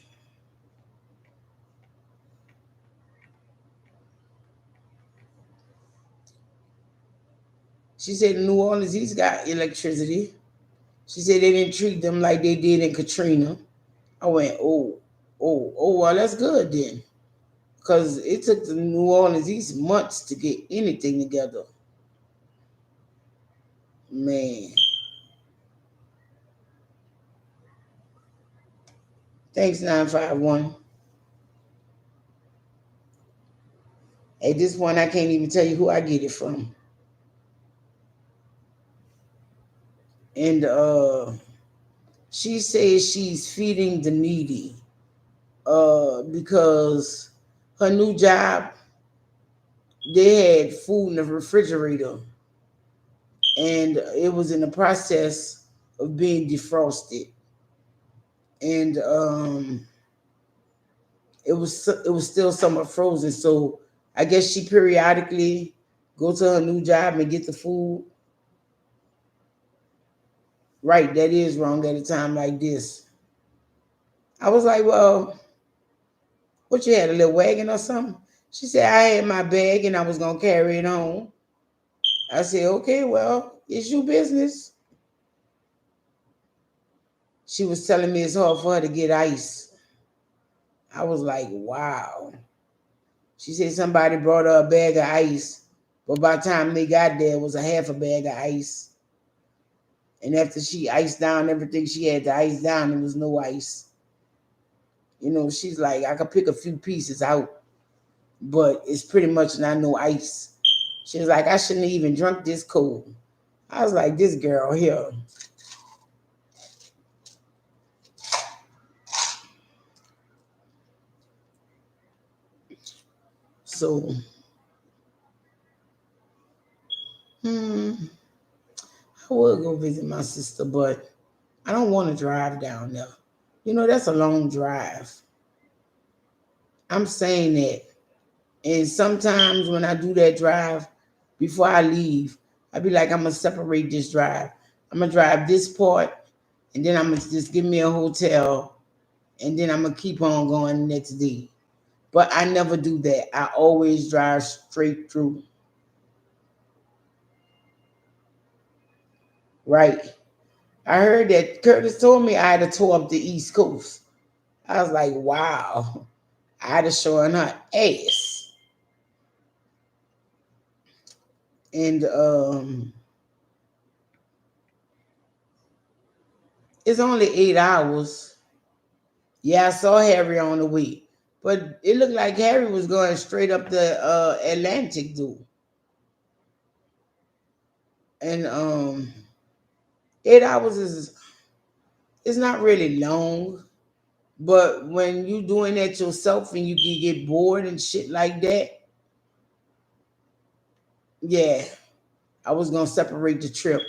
She said in New Orleans, he's got electricity. She said they didn't treat them like they did in Katrina. I went, well, that's good then. Because it took the New Orleans East months to get anything together. Man. Thanks, 951. At this point, I can't even tell you who I get it from. And she says she's feeding the needy because her new job, they had food in the refrigerator and it was in the process of being defrosted. And it was still somewhat frozen. So I guess she periodically go to her new job and get the food. Right, that is wrong at a time like this. I was like, well, what you had, a little wagon or something? She said, I had my bag and I was gonna carry it home. I said, okay, well, it's your business. She was telling me it's hard for her to get ice. I was like, wow. She said somebody brought her a bag of ice, but by the time they got there, it was a half a bag of ice. And after she iced down everything she had to ice down, there was no ice. She's like, I could pick a few pieces out, but it's pretty much not no ice. She was like, I shouldn't have even drunk this cold. I was like, this girl here. So, I would go visit my sister, but I don't want to drive down there. That's a long drive. I'm saying that. And sometimes when I do that drive, before I leave, I be like, I'm going to separate this drive. I'm going to drive this part, and then I'm going to just give me a hotel, and then I'm going to keep on going the next day. But I never do that. I always drive straight through. Right. I heard that Curtis told me I had to tour up the East Coast. I was like, wow. I had to show her ass. And it's only 8 hours. Yeah, I saw Harry on the way. But it looked like Harry was going straight up the Atlantic, dude. And 8 hours is not really long. But when you doing that yourself and you can get bored and shit like that, yeah, I was gonna separate the trip.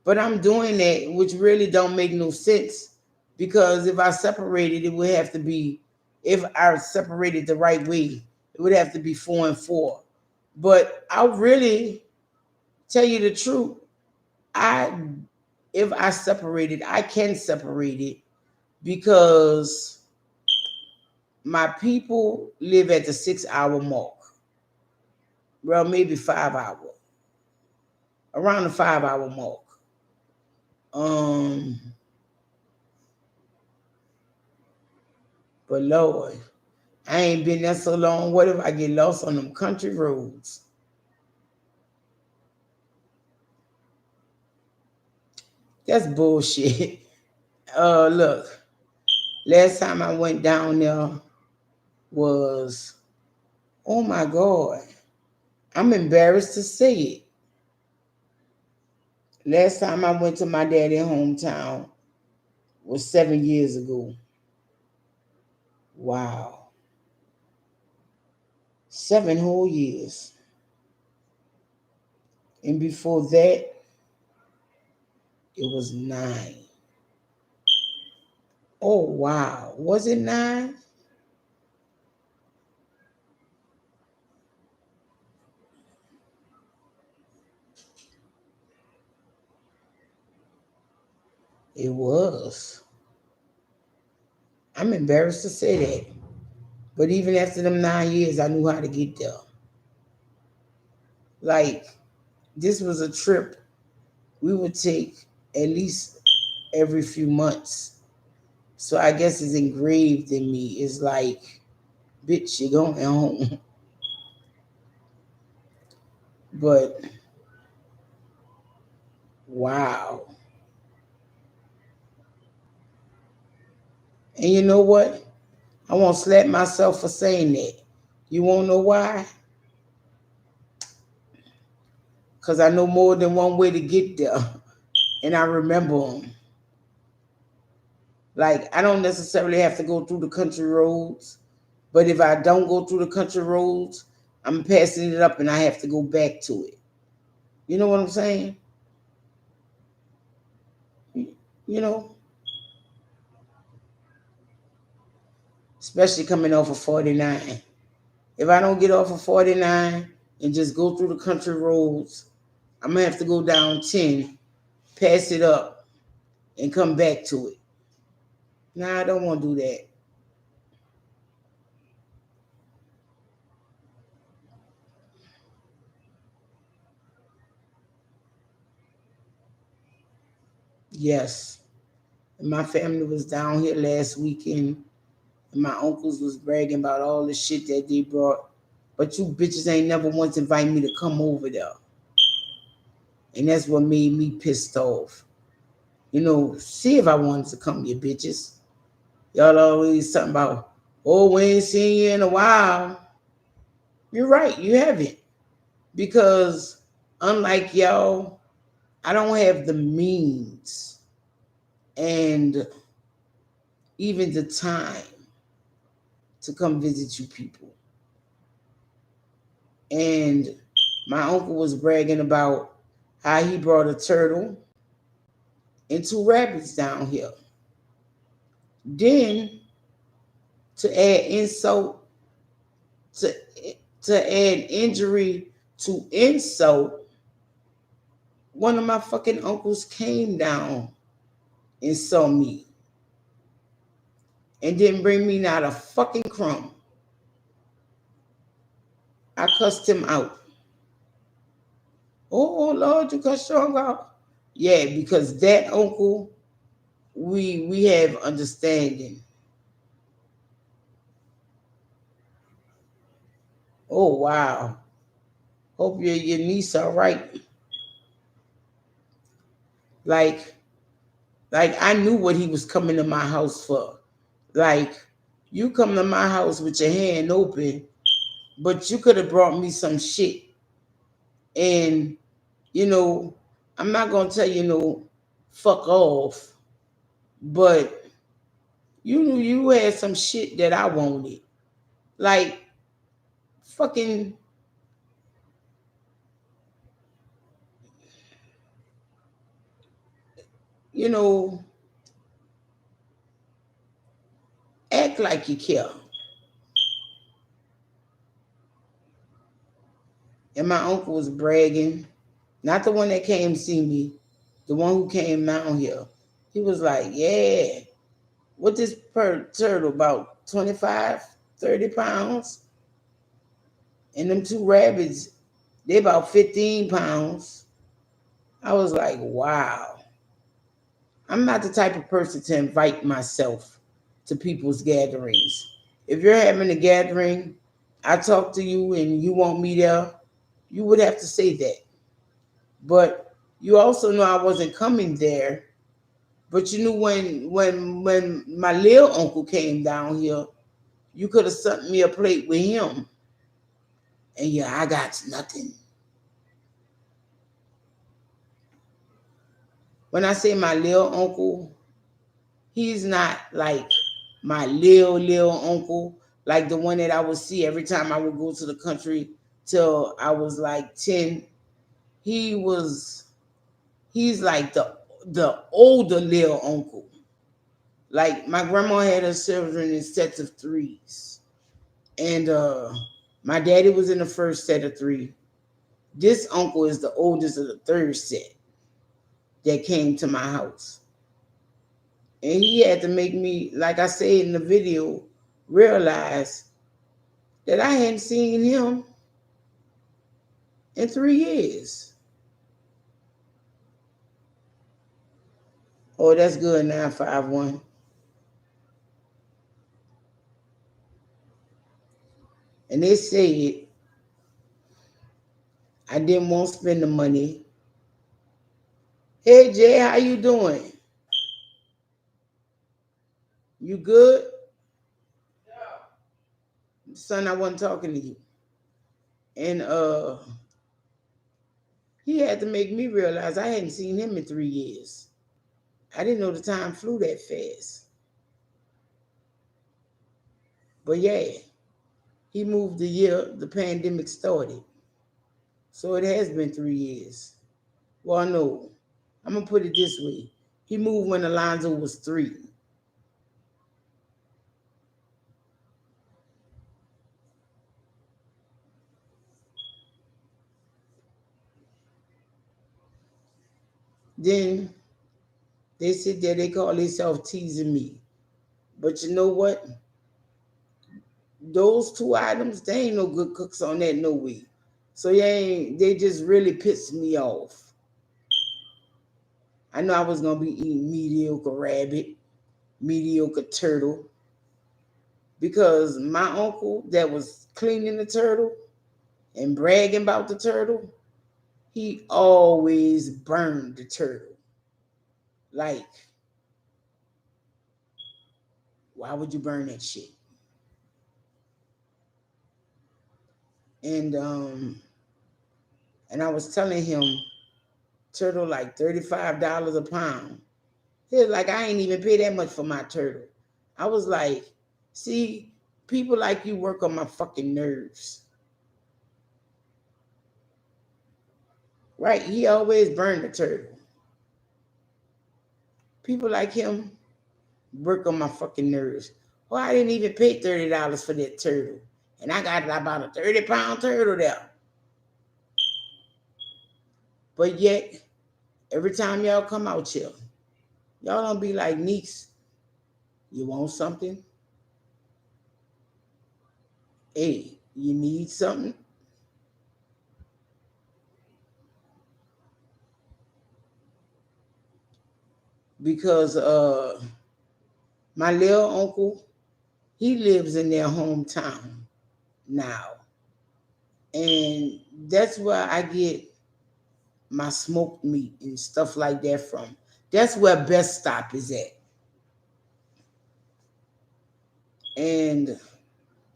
But I'm doing that, which really don't make no sense because if I separated, it would have to be, if I separated the right way, it would have to be 4 and 4. But I really tell you the truth, I if I separate it, I can separate it because my people live at the 6 hour mark. Well, maybe 5 hour, around the 5 hour mark. Um, but Lord, I ain't been there so long. What if I get lost on them country roads? That's bullshit. Look, last time I went down there was, oh my God, I'm embarrassed to say it. Last time I went to my daddy's hometown was 7 years ago. Wow. 7 whole years. And before that, it was 9. Oh, wow. Was it 9? It was. I'm embarrassed to say that. But even after them 9 years, I knew how to get there. Like, this was a trip we would take at least every few months. So I guess it's engraved in me. It's like, bitch, you're going home. But wow. And you know what? I won't slap myself for saying that. You won't know why? Because I know more than one way to get there. And I remember them. Like, I don't necessarily have to go through the country roads. But if I don't go through the country roads, I'm passing it up and I have to go back to it. You know what I'm saying? You know? Especially coming off of 49. If I don't get off of 49 and just go through the country roads, I'm going to have to go down 10, pass it up, and come back to it. Nah, I don't want to do that. Yes. And my family was down here last weekend, and my uncles was bragging about all the shit that they brought. But you bitches ain't never once invited me to come over there. And that's what made me pissed off. You know, see if I wanted to come, you bitches. Y'all always talking about, oh, we ain't seen you in a while. You're right, you haven't. Because unlike y'all, I don't have the means and even the time to come visit you people. And my uncle was bragging about how he brought a turtle and 2 rabbits down here. Then to add insult to add injury to insult, one of my fucking uncles came down and saw me and didn't bring me not a fucking crumb. I cussed him out. Oh Lord, you cussed strong out. Yeah, because that uncle, we have understanding. Oh wow. Hope your niece all right. Like like I knew what he was coming to my house for. Like, you come to my house with your hand open, but you could have brought me some shit. And, you know, I'm not gonna tell you no fuck off, but you knew you had some shit that I wanted. Like fucking, you know, act like you care. And my uncle was bragging, not the one that came see me, the one who came down here. He was like, yeah, what this per turtle about 25, 30 pounds? And them 2 rabbits, they about 15 pounds. I was like, wow. I'm not the type of person to invite myself to people's gatherings. If you're having a gathering, I talk to you and you want me there, you would have to say that. But you also know I wasn't coming there. But you knew when my little uncle came down here, you could have sent me a plate with him. And yeah, I got nothing. When I say my little uncle, he's not like my little uncle, like the one that I would see every time I would go to the country till I was like 10. He was he's like the older little uncle. Like my grandma had her children in sets of threes. And my daddy was in the first set of three. This uncle is the oldest of the third set that came to my house. And he had to make me, like I said in the video, realize that I hadn't seen him in 3 years. Oh, that's good, 951. And they said I didn't want to spend the money. Hey Jay, how you doing? You good? Son, I wasn't talking to you. And he had to make me realize I hadn't seen him in 3 years. I didn't know the time flew that fast. But yeah, he moved the year the pandemic started. So it has been 3 years. Well, no, I'm going to put it this way. He moved when Alonzo was 3. Then they sit there, they call themselves teasing me. But you know what? Those 2 items, they ain't no good cooks on that no way. So they just really pissed me off. I know I was gonna be eating mediocre rabbit, mediocre turtle, because my uncle that was cleaning the turtle and bragging about the turtle, he always burned the turtle. Like, why would you burn that shit? And I was telling him turtle like $35 a pound. He was like, I ain't even pay that much for my turtle. I was like, see, people like you work on my fucking nerves. Right? He always burned the turtle. People like him work on my fucking nerves. Well, I didn't even pay $30 for that turtle. And I got about a 30-pound turtle there. But yet, every time y'all come out here, y'all don't be like, Neeks, you want something? Hey, you need something? Because my little uncle, he lives in their hometown now. And that's where I get my smoked meat and stuff like that from. That's where Best Stop is at. And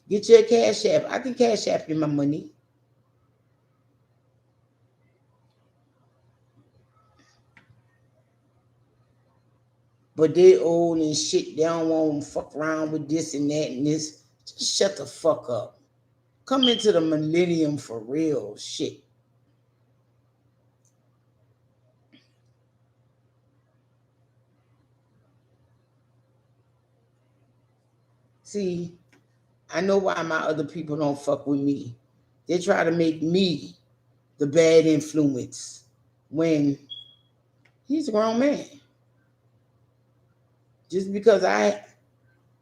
get your cash app. I can cash app you my money. But they old and shit. They don't want to fuck around with this and that and this. Just shut the fuck up. Come into the millennium for real shit. See, I know why my other people don't fuck with me. They try to make me the bad influence when he's a grown man. Just because I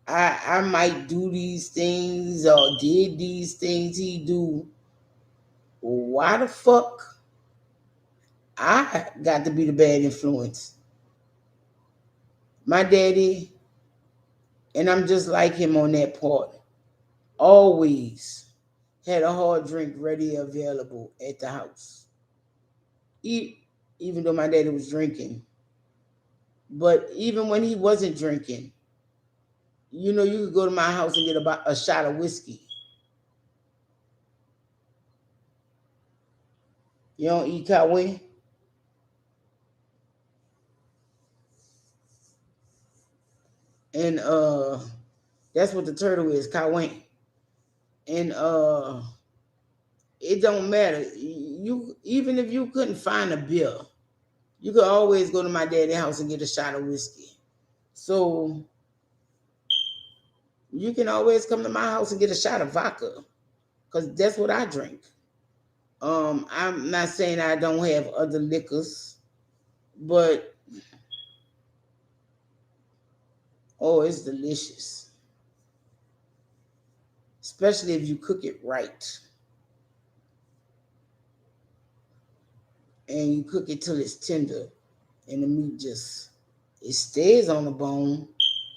might do these things or did these things he do, why the fuck I got to be the bad influence? My daddy, and I'm just like him on that part, always had a hard drink ready available at the house. E- Even though my daddy was drinking. But even when he wasn't drinking, you could go to my house and get a shot of whiskey. You don't eat coway? And that's what the turtle is, coway. And it don't matter. You even if you couldn't find a beer, you could always go to my daddy's house and get a shot of whiskey. So you can always come to my house and get a shot of vodka, because that's what I drink. I'm not saying I don't have other liquors, but oh, it's delicious, especially if you cook it right and you cook it till it's tender and the meat just it stays on the bone,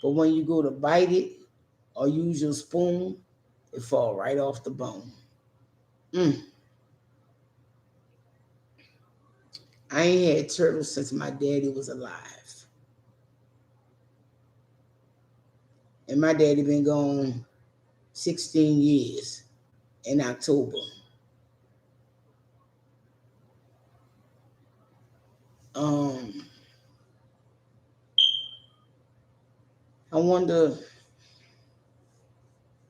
but when you go to bite it or use your spoon, it fall right off the bone. Mm. I ain't had turtle since my daddy was alive, and my daddy been gone 16 years in October. Um, I wonder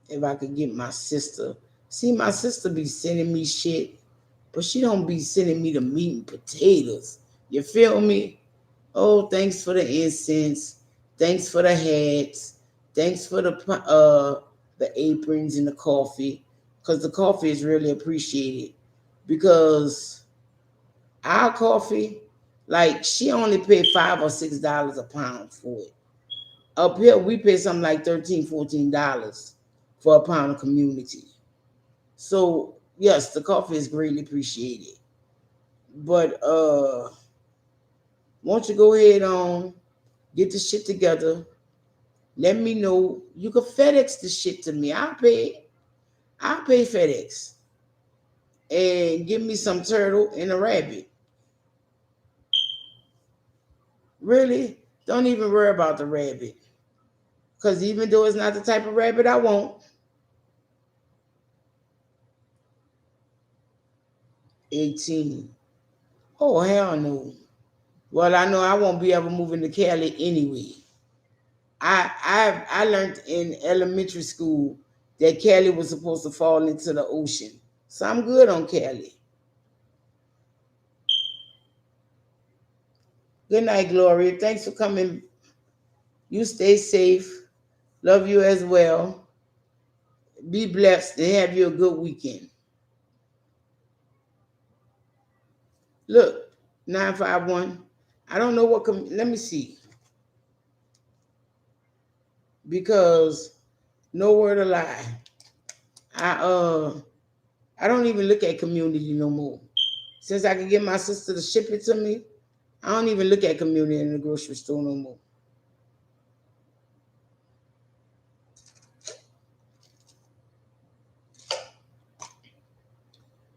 if I could get my sister. See, my sister be sending me shit, but she don't be sending me the meat and potatoes. You feel me? Oh, thanks for the incense. Thanks for the hats. Thanks for the aprons and the coffee, because the coffee is really appreciated. Because our coffee, like she only paid $5 or $6 a pound for it. Up here, we pay something like $13, $14 for a pound of community. So yes, the coffee is greatly appreciated. But won't you go ahead on, get the shit together? Let me know. You can FedEx the shit to me. I'll pay. I'll pay FedEx. And give me some turtle and a rabbit. Really? Don't even worry about the rabbit. Because even though it's not the type of rabbit I want, 18. Oh, hell no. Well, I know I won't be able to move into Cali anyway. I learned in elementary school that Cali was supposed to fall into the ocean. So I'm good on Cali. Good night, Gloria. Thanks for coming. You stay safe. Love you as well. Be blessed and have you a good weekend. Look, 951. I don't know what let me see. Because no word of lie. I I don't even look at community no more. Since I can get my sister to ship it to me, I don't even look at community in the grocery store no more.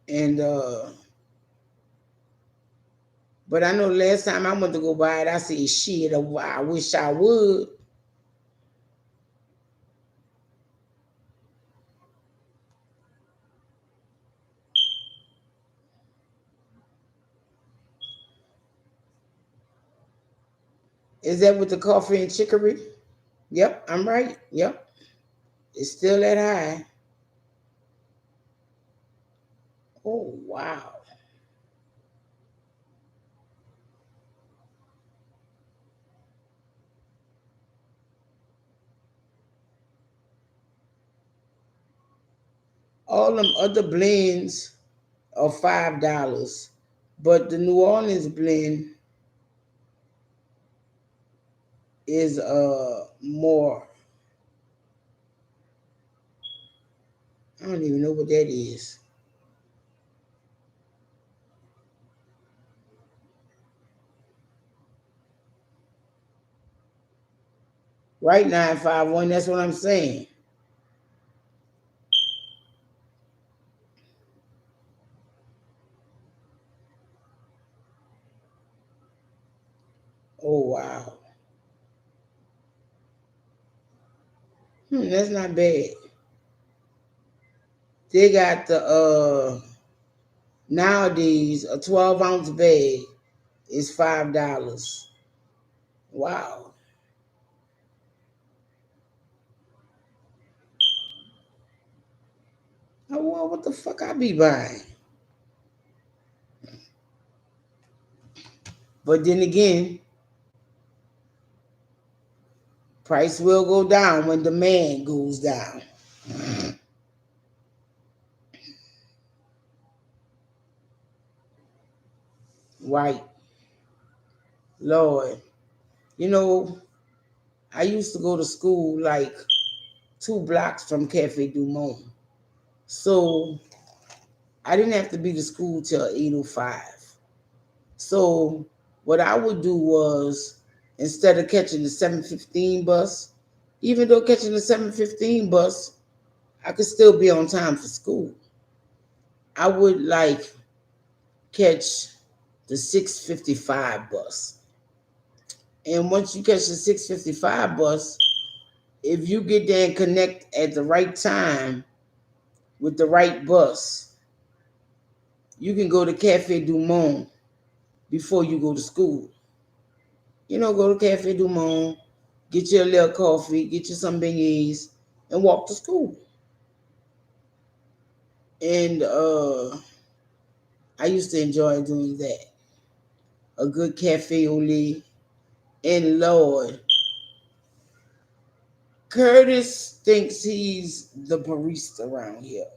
And but I know last time I went to go buy it, I said, shit, I wish I would. Is that with the coffee and chicory? Yep, I'm right. Yep. It's still that high. Oh wow. All them other blends are $5. But the New Orleans blend is more. I don't even know what that is. Right, 951. That's what I'm saying. Oh wow. That's not bad. They got the nowadays a 12-ounce bag is $5. Wow. Oh, well, what the fuck I be buying? But then again, price will go down when demand goes down. Right. Lord. You know, I used to go to school like 2 blocks from Cafe Du Monde. So I didn't have to be to school till 8:05. So what I would do was, instead of catching the 7:15 bus, even though catching the 7:15 bus, I could still be on time for school. I would like catch the 6:55 bus. And once you catch the 6:55 bus, if you get there and connect at the right time with the right bus, you can go to Cafe Du Monde before you go to school. Go to Cafe Du Monde, get you a little coffee, get you some beignets, and walk to school. And I used to enjoy doing that. A good cafe au lait. And Lord, Curtis thinks he's the barista around here.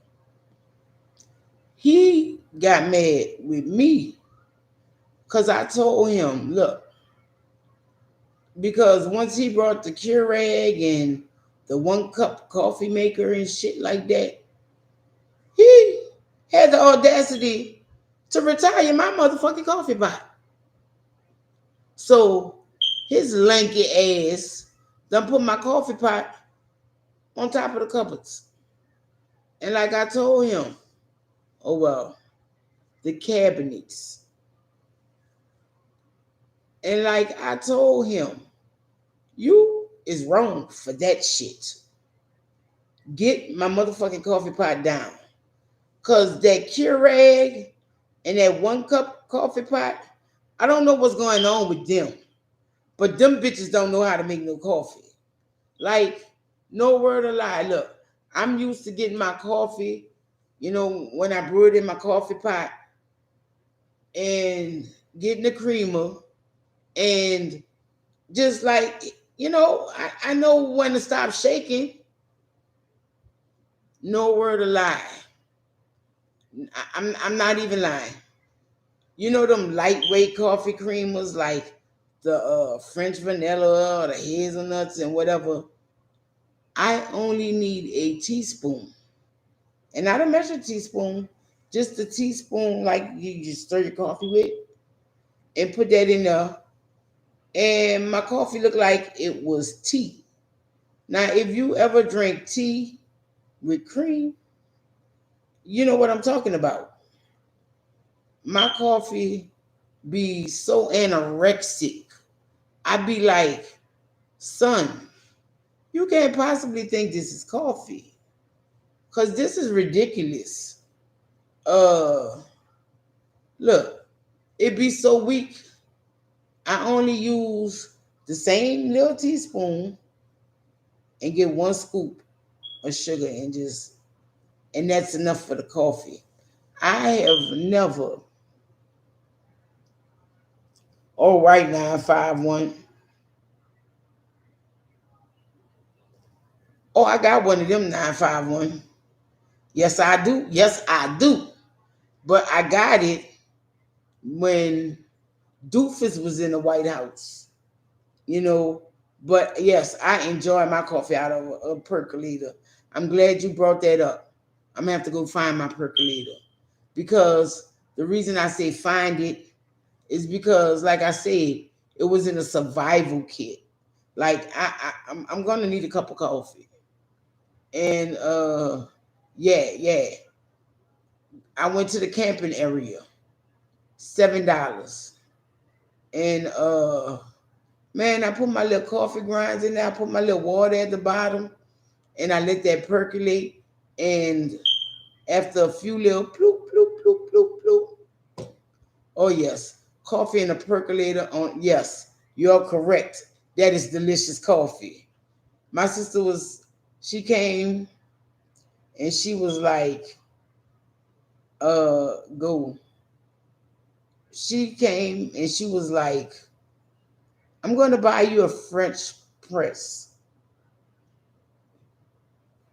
He got mad with me because I told him, look, because once he brought the Keurig and the 1 cup coffee maker and shit like that, he had the audacity to retire my motherfucking coffee pot. So his lanky ass done put my coffee pot on top of the cupboards. And like I told him, oh well, the cabinets. And like I told him, you is wrong for that shit. Get my motherfucking coffee pot down. Cause that Keurig and that 1 cup coffee pot, I don't know what's going on with them. But them bitches don't know how to make no coffee. Like, no word of lie. Look, I'm used to getting my coffee, when I brew it in my coffee pot and getting the creamer and just like, I know when to stop shaking. No word of lie. I'm not even lying. You know them lightweight coffee creamers like the French vanilla or the hazelnuts and whatever. I only need a teaspoon. And not a measured teaspoon, just a teaspoon like you stir your coffee with and put that in there. And my coffee looked like it was tea. Now, if you ever drink tea with cream, you know what I'm talking about. My coffee be so anorexic. I be like, son, you can't possibly think this is coffee. Cause this is ridiculous. Uh Look, it be so weak. I only use the same little teaspoon and get 1 scoop of sugar and that's enough for the coffee. I have never. All right, 951. Oh, I got one of them 951. Yes, I do. Yes, I do. But I got it when Doofus was in the White House. You know, but yes, I enjoy my coffee out of a percolator. I'm glad you brought that up. I'm gonna have to go find my percolator because the reason I say find it is because, like I said, it was in a survival kit. Like I'm gonna need a cup of coffee. And yeah. I went to the camping area, $7. And man, I put my little coffee grinds in there, I put my little water at the bottom, and I let that percolate. And after a few little bloop, bloop, bloop, bloop, bloop. Oh yes, coffee in a percolator on, yes, you're correct. That is delicious coffee. My sister was, she came and she was like, go. She came and she was like, I'm gonna buy you a French press.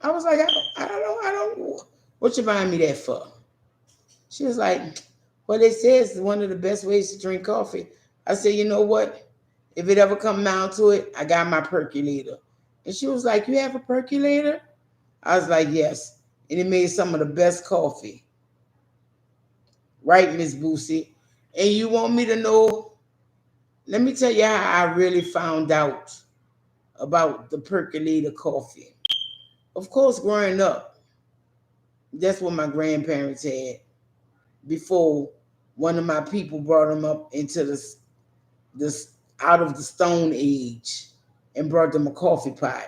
I was like, I don't know. What you buying me that for? She was like, well, they say it's one of the best ways to drink coffee. I said, you know what? If it ever come down to it, I got my percolator. And she was like, you have a percolator? I was like, yes. And it made some of the best coffee. Right, Miss Boosie? And you want me to know, let me tell you how I really found out about the percolator coffee. Of course, growing up, that's what my grandparents had before one of my people brought them up into this out of the Stone Age and brought them a coffee pot.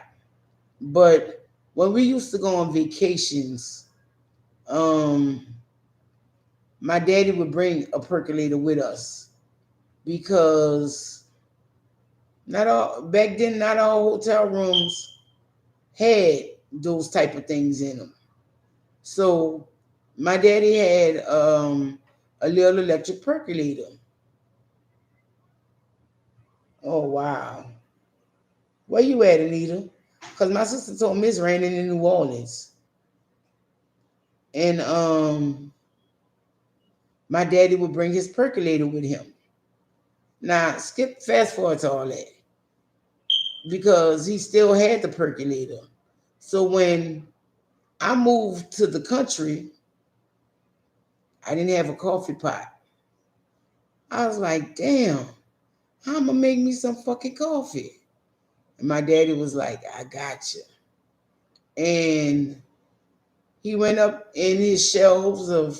But when we used to go on vacations, um, my daddy would bring a percolator with us because not all back then, not all hotel rooms had those type of things in them. So my daddy had a little electric percolator. Oh wow. Where you at, Anita? Because my sister told me it's raining in New Orleans. And my daddy would bring his percolator with him. Now skip fast forward to all that because he still had the percolator. So when I moved to the country, I didn't have a coffee pot. I was like, damn, how am I gonna make me some fucking coffee? And my daddy was like, I got you. And he went up in his shelves of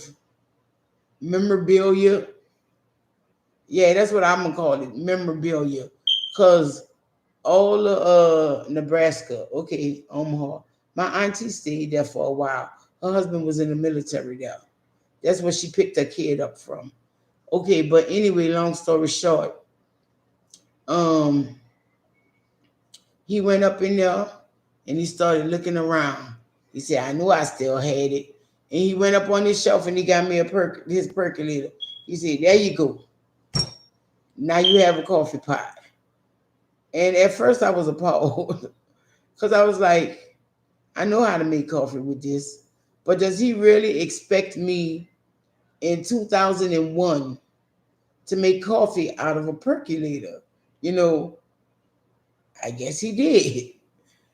memorabilia. Yeah, that's what I'm gonna call it, memorabilia. Cause all of Nebraska, okay, Omaha. My auntie stayed there for a while. Her husband was in the military there. That's where she picked her kid up from. Okay, but anyway, long story short, um, he went up in there and he started looking around. He said, I knew I still had it. And he went up on his shelf and he got me his percolator. He said, there you go. Now you have a coffee pot. And at first I was appalled because I was like, I know how to make coffee with this. But does he really expect me in 2001 to make coffee out of a percolator? You know, I guess he did.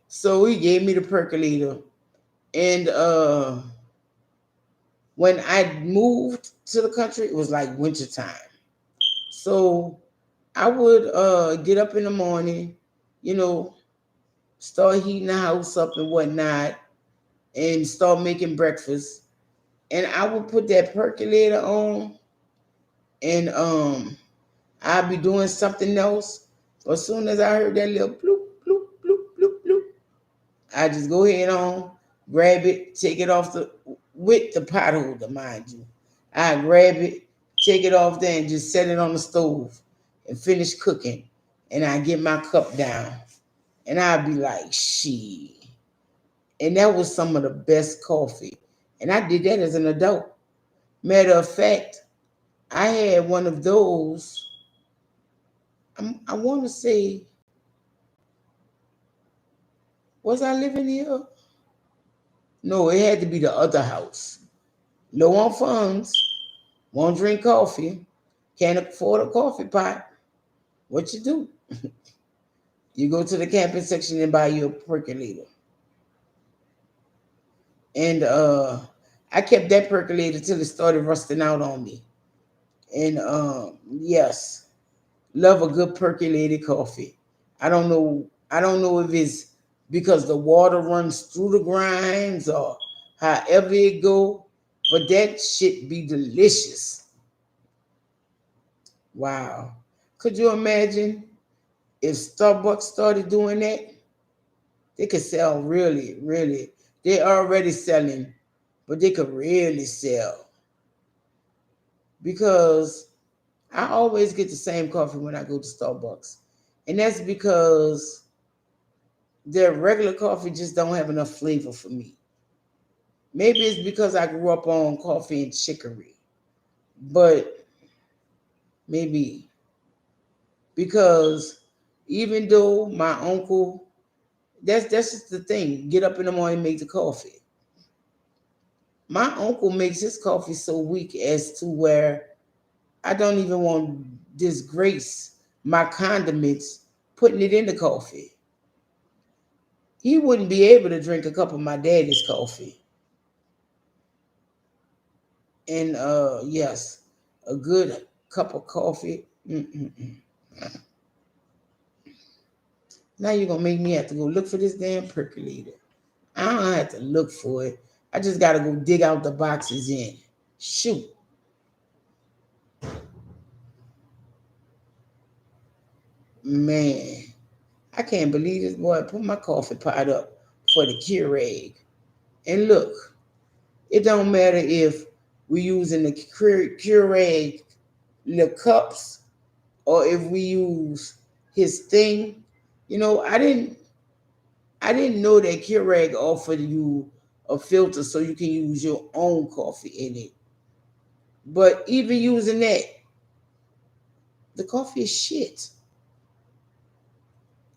So he gave me the percolator. And when I moved to the country, it was like wintertime. So I would get up in the morning, you know, start heating the house up and whatnot, and start making breakfast. And I would put that percolator on, and I'd be doing something else. As soon as I heard that little bloop, bloop, bloop, bloop, bloop, I just go ahead on, grab it, take it off the with the pot holder, mind you. I grab it, take it off there, and just set it on the stove and finish cooking. And I get my cup down, and I'd be like, "She." And that was some of the best coffee. And I did that as an adult. Matter of fact, I had one of those. I want to say, was I living here? No, it had to be the other house. Low on funds, won't drink coffee, can't afford a coffee pot. What you do? You go to the camping section and buy you a percolator. And I kept that percolator till it started rusting out on me. And yes, love a good percolated coffee. I don't know if it's because the water runs through the grinds or however it go, but that shit be delicious. Wow. Could you imagine if Starbucks started doing that? They could sell really, really. They're already selling, but they could really sell because I always get the same coffee when I go to Starbucks. And that's because their regular coffee just don't have enough flavor for me. Maybe it's because I grew up on coffee and chicory, but maybe because even though my uncle, that's just the thing, get up in the morning and make the coffee. My uncle makes his coffee so weak as to where I don't even want to disgrace my condiments putting it in the coffee. He wouldn't be able to drink a cup of my daddy's coffee. And yes, a good cup of coffee. Mm-mm-mm. Now you're gonna make me have to go look for this damn percolator. I don't have to look for it. I just gotta go dig out the boxes in. Shoot, man, I can't believe this boy put my coffee pot up for the Keurig. And look, it don't matter if we using the Keurig the cups or if we use his thing. I didn't know that Keurig offered you a filter so you can use your own coffee in it. But even using that, the coffee is shit.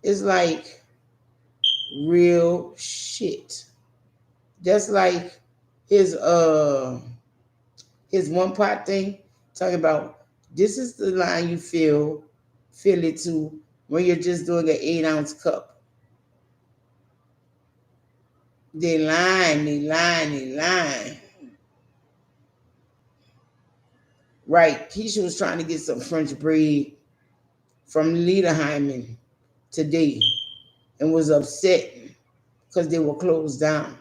It's like real shit. That's like his his one pot thing talking about this is the line you fill it to when you're just doing an 8 ounce cup. They line. Right. Keisha was trying to get some French bread from Liederheimen today and was upset because they were closed down.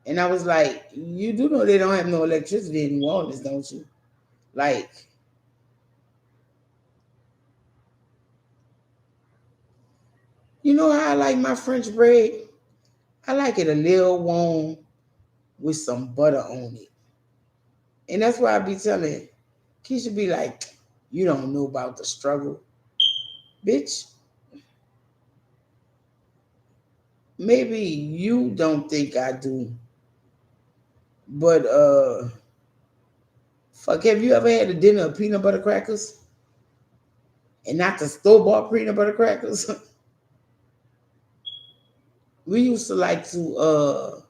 And I was like, you do know they don't have no electricity in New Orleans, don't you? Like, you know how I like my French bread? I like it a little warm with some butter on it. And that's why I be telling Keisha be like, you don't know about the struggle. Bitch, maybe you don't think I do, but fuck, have you ever had a dinner of peanut butter crackers? And not the store-bought peanut butter crackers? We used to like to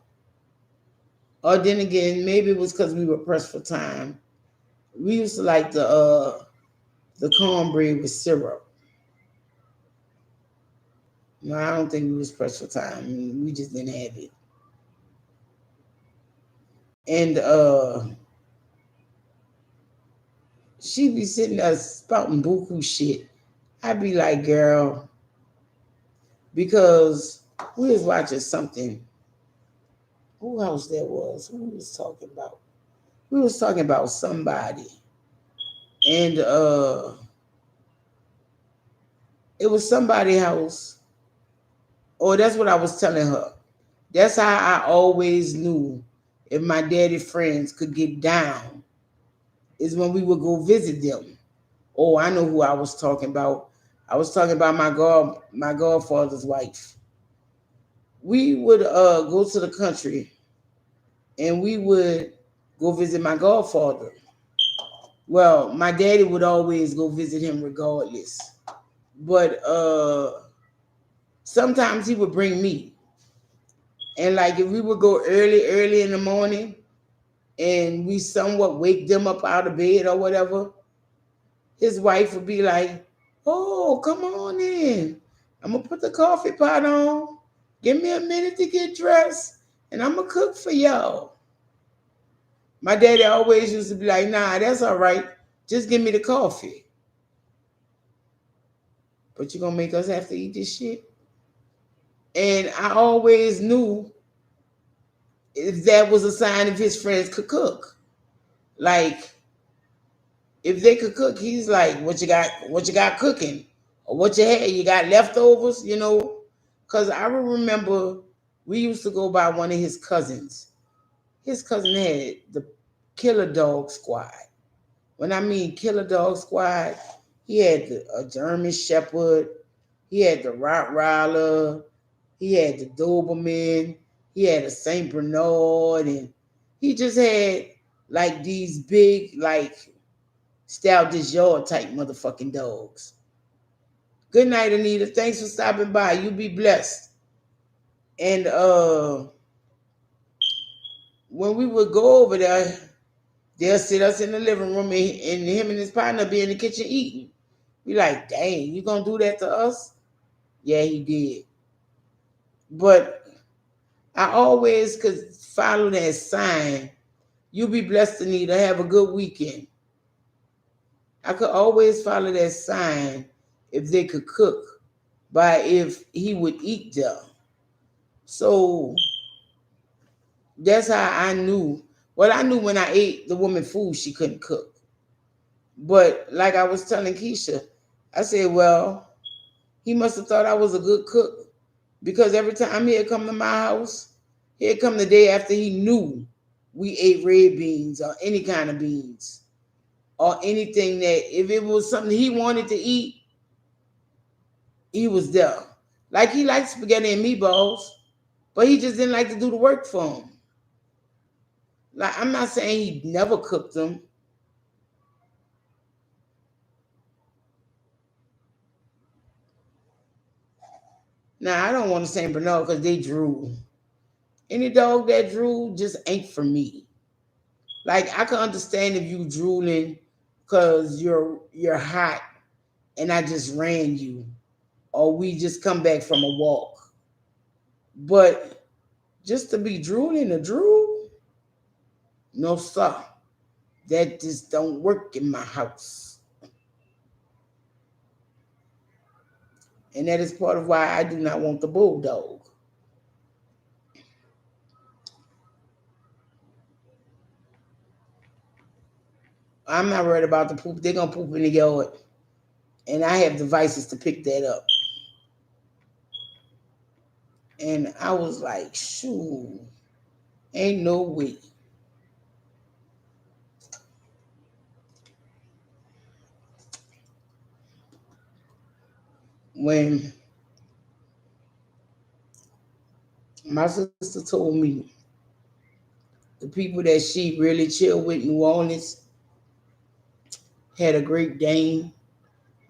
or then again, maybe it was because we were pressed for time. We used to like the cornbread with syrup. No, I don't think we was pressed for time. We just didn't have it. And she be sitting there spouting buku shit. I'd be like, girl, because we was watching something. Who else that was? Who was talking about? We was talking about somebody. And it was somebody else. Or that's what I was telling her. That's how I always knew if my daddy friends could get down is when we would go visit them. Oh, I know who I was talking about. I was talking about my godfather's wife. We would go to the country and we would go visit my godfather. Well, my daddy would always go visit him regardless. But sometimes he would bring me. And like if we would go early in the morning and we somewhat wake them up out of bed or whatever, his wife would be like, oh, come on in. I'm gonna put the coffee pot on. Give me a minute to get dressed and I'm gonna cook for y'all. My daddy always used to be like, nah, that's all right. Just give me the coffee. but you gonna make us have to eat this shit? And I always knew if that was a sign if his friends could cook. Like if they could cook, he's like, "What you got? What you got cooking? Or what you had? You got leftovers? You know?" Because I remember we used to go by one of his cousins. His cousin had the Killer Dog Squad. When I mean Killer Dog Squad, he had a German Shepherd, he had the Rottweiler, he had the Doberman, he had a Saint Bernard, and he just had like these big, like Staldish Yard type motherfucking dogs. Good night, Anita. Thanks for stopping by. You be blessed. And when we would go over there, they'll sit us in the living room and him and his partner be in the kitchen eating. We like, dang, you gonna do that to us? Yeah, he did. But I always could follow that sign. You be blessed, Anita. Have a good weekend. I could always follow that sign if they could cook by if he would eat them. So that's how I knew. Well, I knew when I ate the woman food, she couldn't cook. But like I was telling Keisha, I said, well, he must have thought I was a good cook because every time he'd come to my house, he'd come the day after he knew we ate red beans or any kind of beans or anything that if it was something he wanted to eat, he was there. Like he liked spaghetti and meatballs, but he just didn't like to do the work for him. Like I'm not saying he never cooked them. Now I don't want to say Bernard because they drool. Any dog that drool just ain't for me. Like I can understand if you drooling because you're hot and I just ran you, or we just come back from a walk. But just to be drooling a drool, no sir. That just don't work in my house. And that is part of why I do not want the bulldog. I'm not worried about the poop. They're gonna poop in the yard. And I have devices to pick that up. And I was like, shoo, ain't no way. When my sister told me the people that she really chilled with New Orleans had a Great Dane,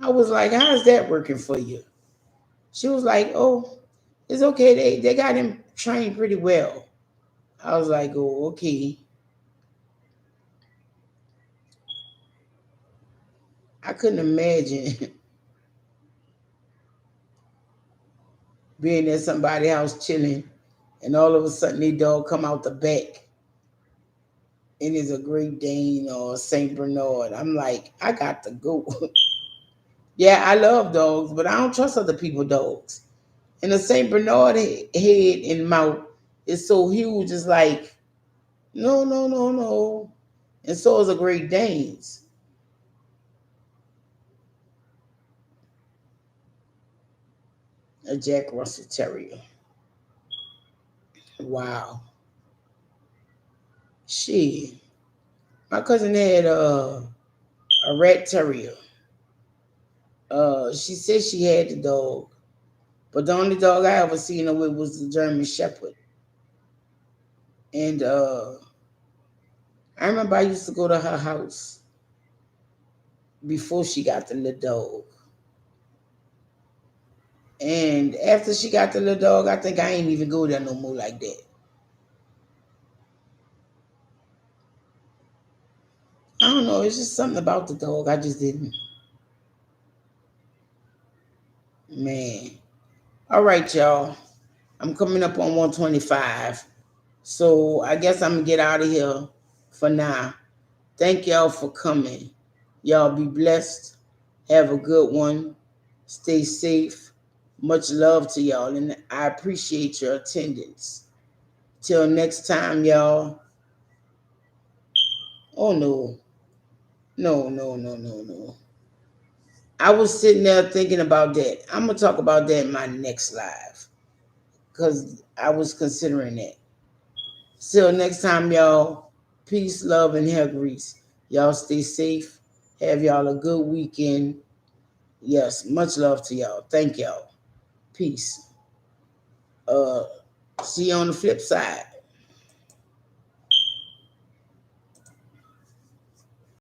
I was like, how's that working for you? She was like, oh, it's okay. They got him trained pretty well. I was like, oh, okay. I couldn't imagine being at somebody's house chilling and all of a sudden their dog come out the back and it's a Great Dane or a Saint Bernard. I'm like, I got to go. Yeah, I love dogs, but I don't trust other people' dogs. And the Saint Bernard head and mouth is so huge, it's like, no, no, no, no. And so is a Great Danes. A Jack Russell Terrier. Wow. She, my cousin had a rat terrier. She said she had the dog, but the only dog I ever seen her with was the German Shepherd. And I remember I used to go to her house before she got the little dog. And after she got the little dog, I think I ain't even go there no more like that. I don't know. It's just something about the dog. I just didn't. Man. All right, y'all. I'm coming up on 125. So I guess I'm going to get out of here for now. Thank y'all for coming. Y'all be blessed. Have a good one. Stay safe. Much love to y'all, and I appreciate your attendance. Till next time, y'all. Oh no, no. I was sitting there thinking about that. I'm gonna talk about that in my next live because I was considering that. Till next time, y'all. Peace, love, and hair grease. Y'all stay safe. Have y'all a good weekend. Yes, much love to y'all. Thank y'all. Peace. Uh, see you on the flip side.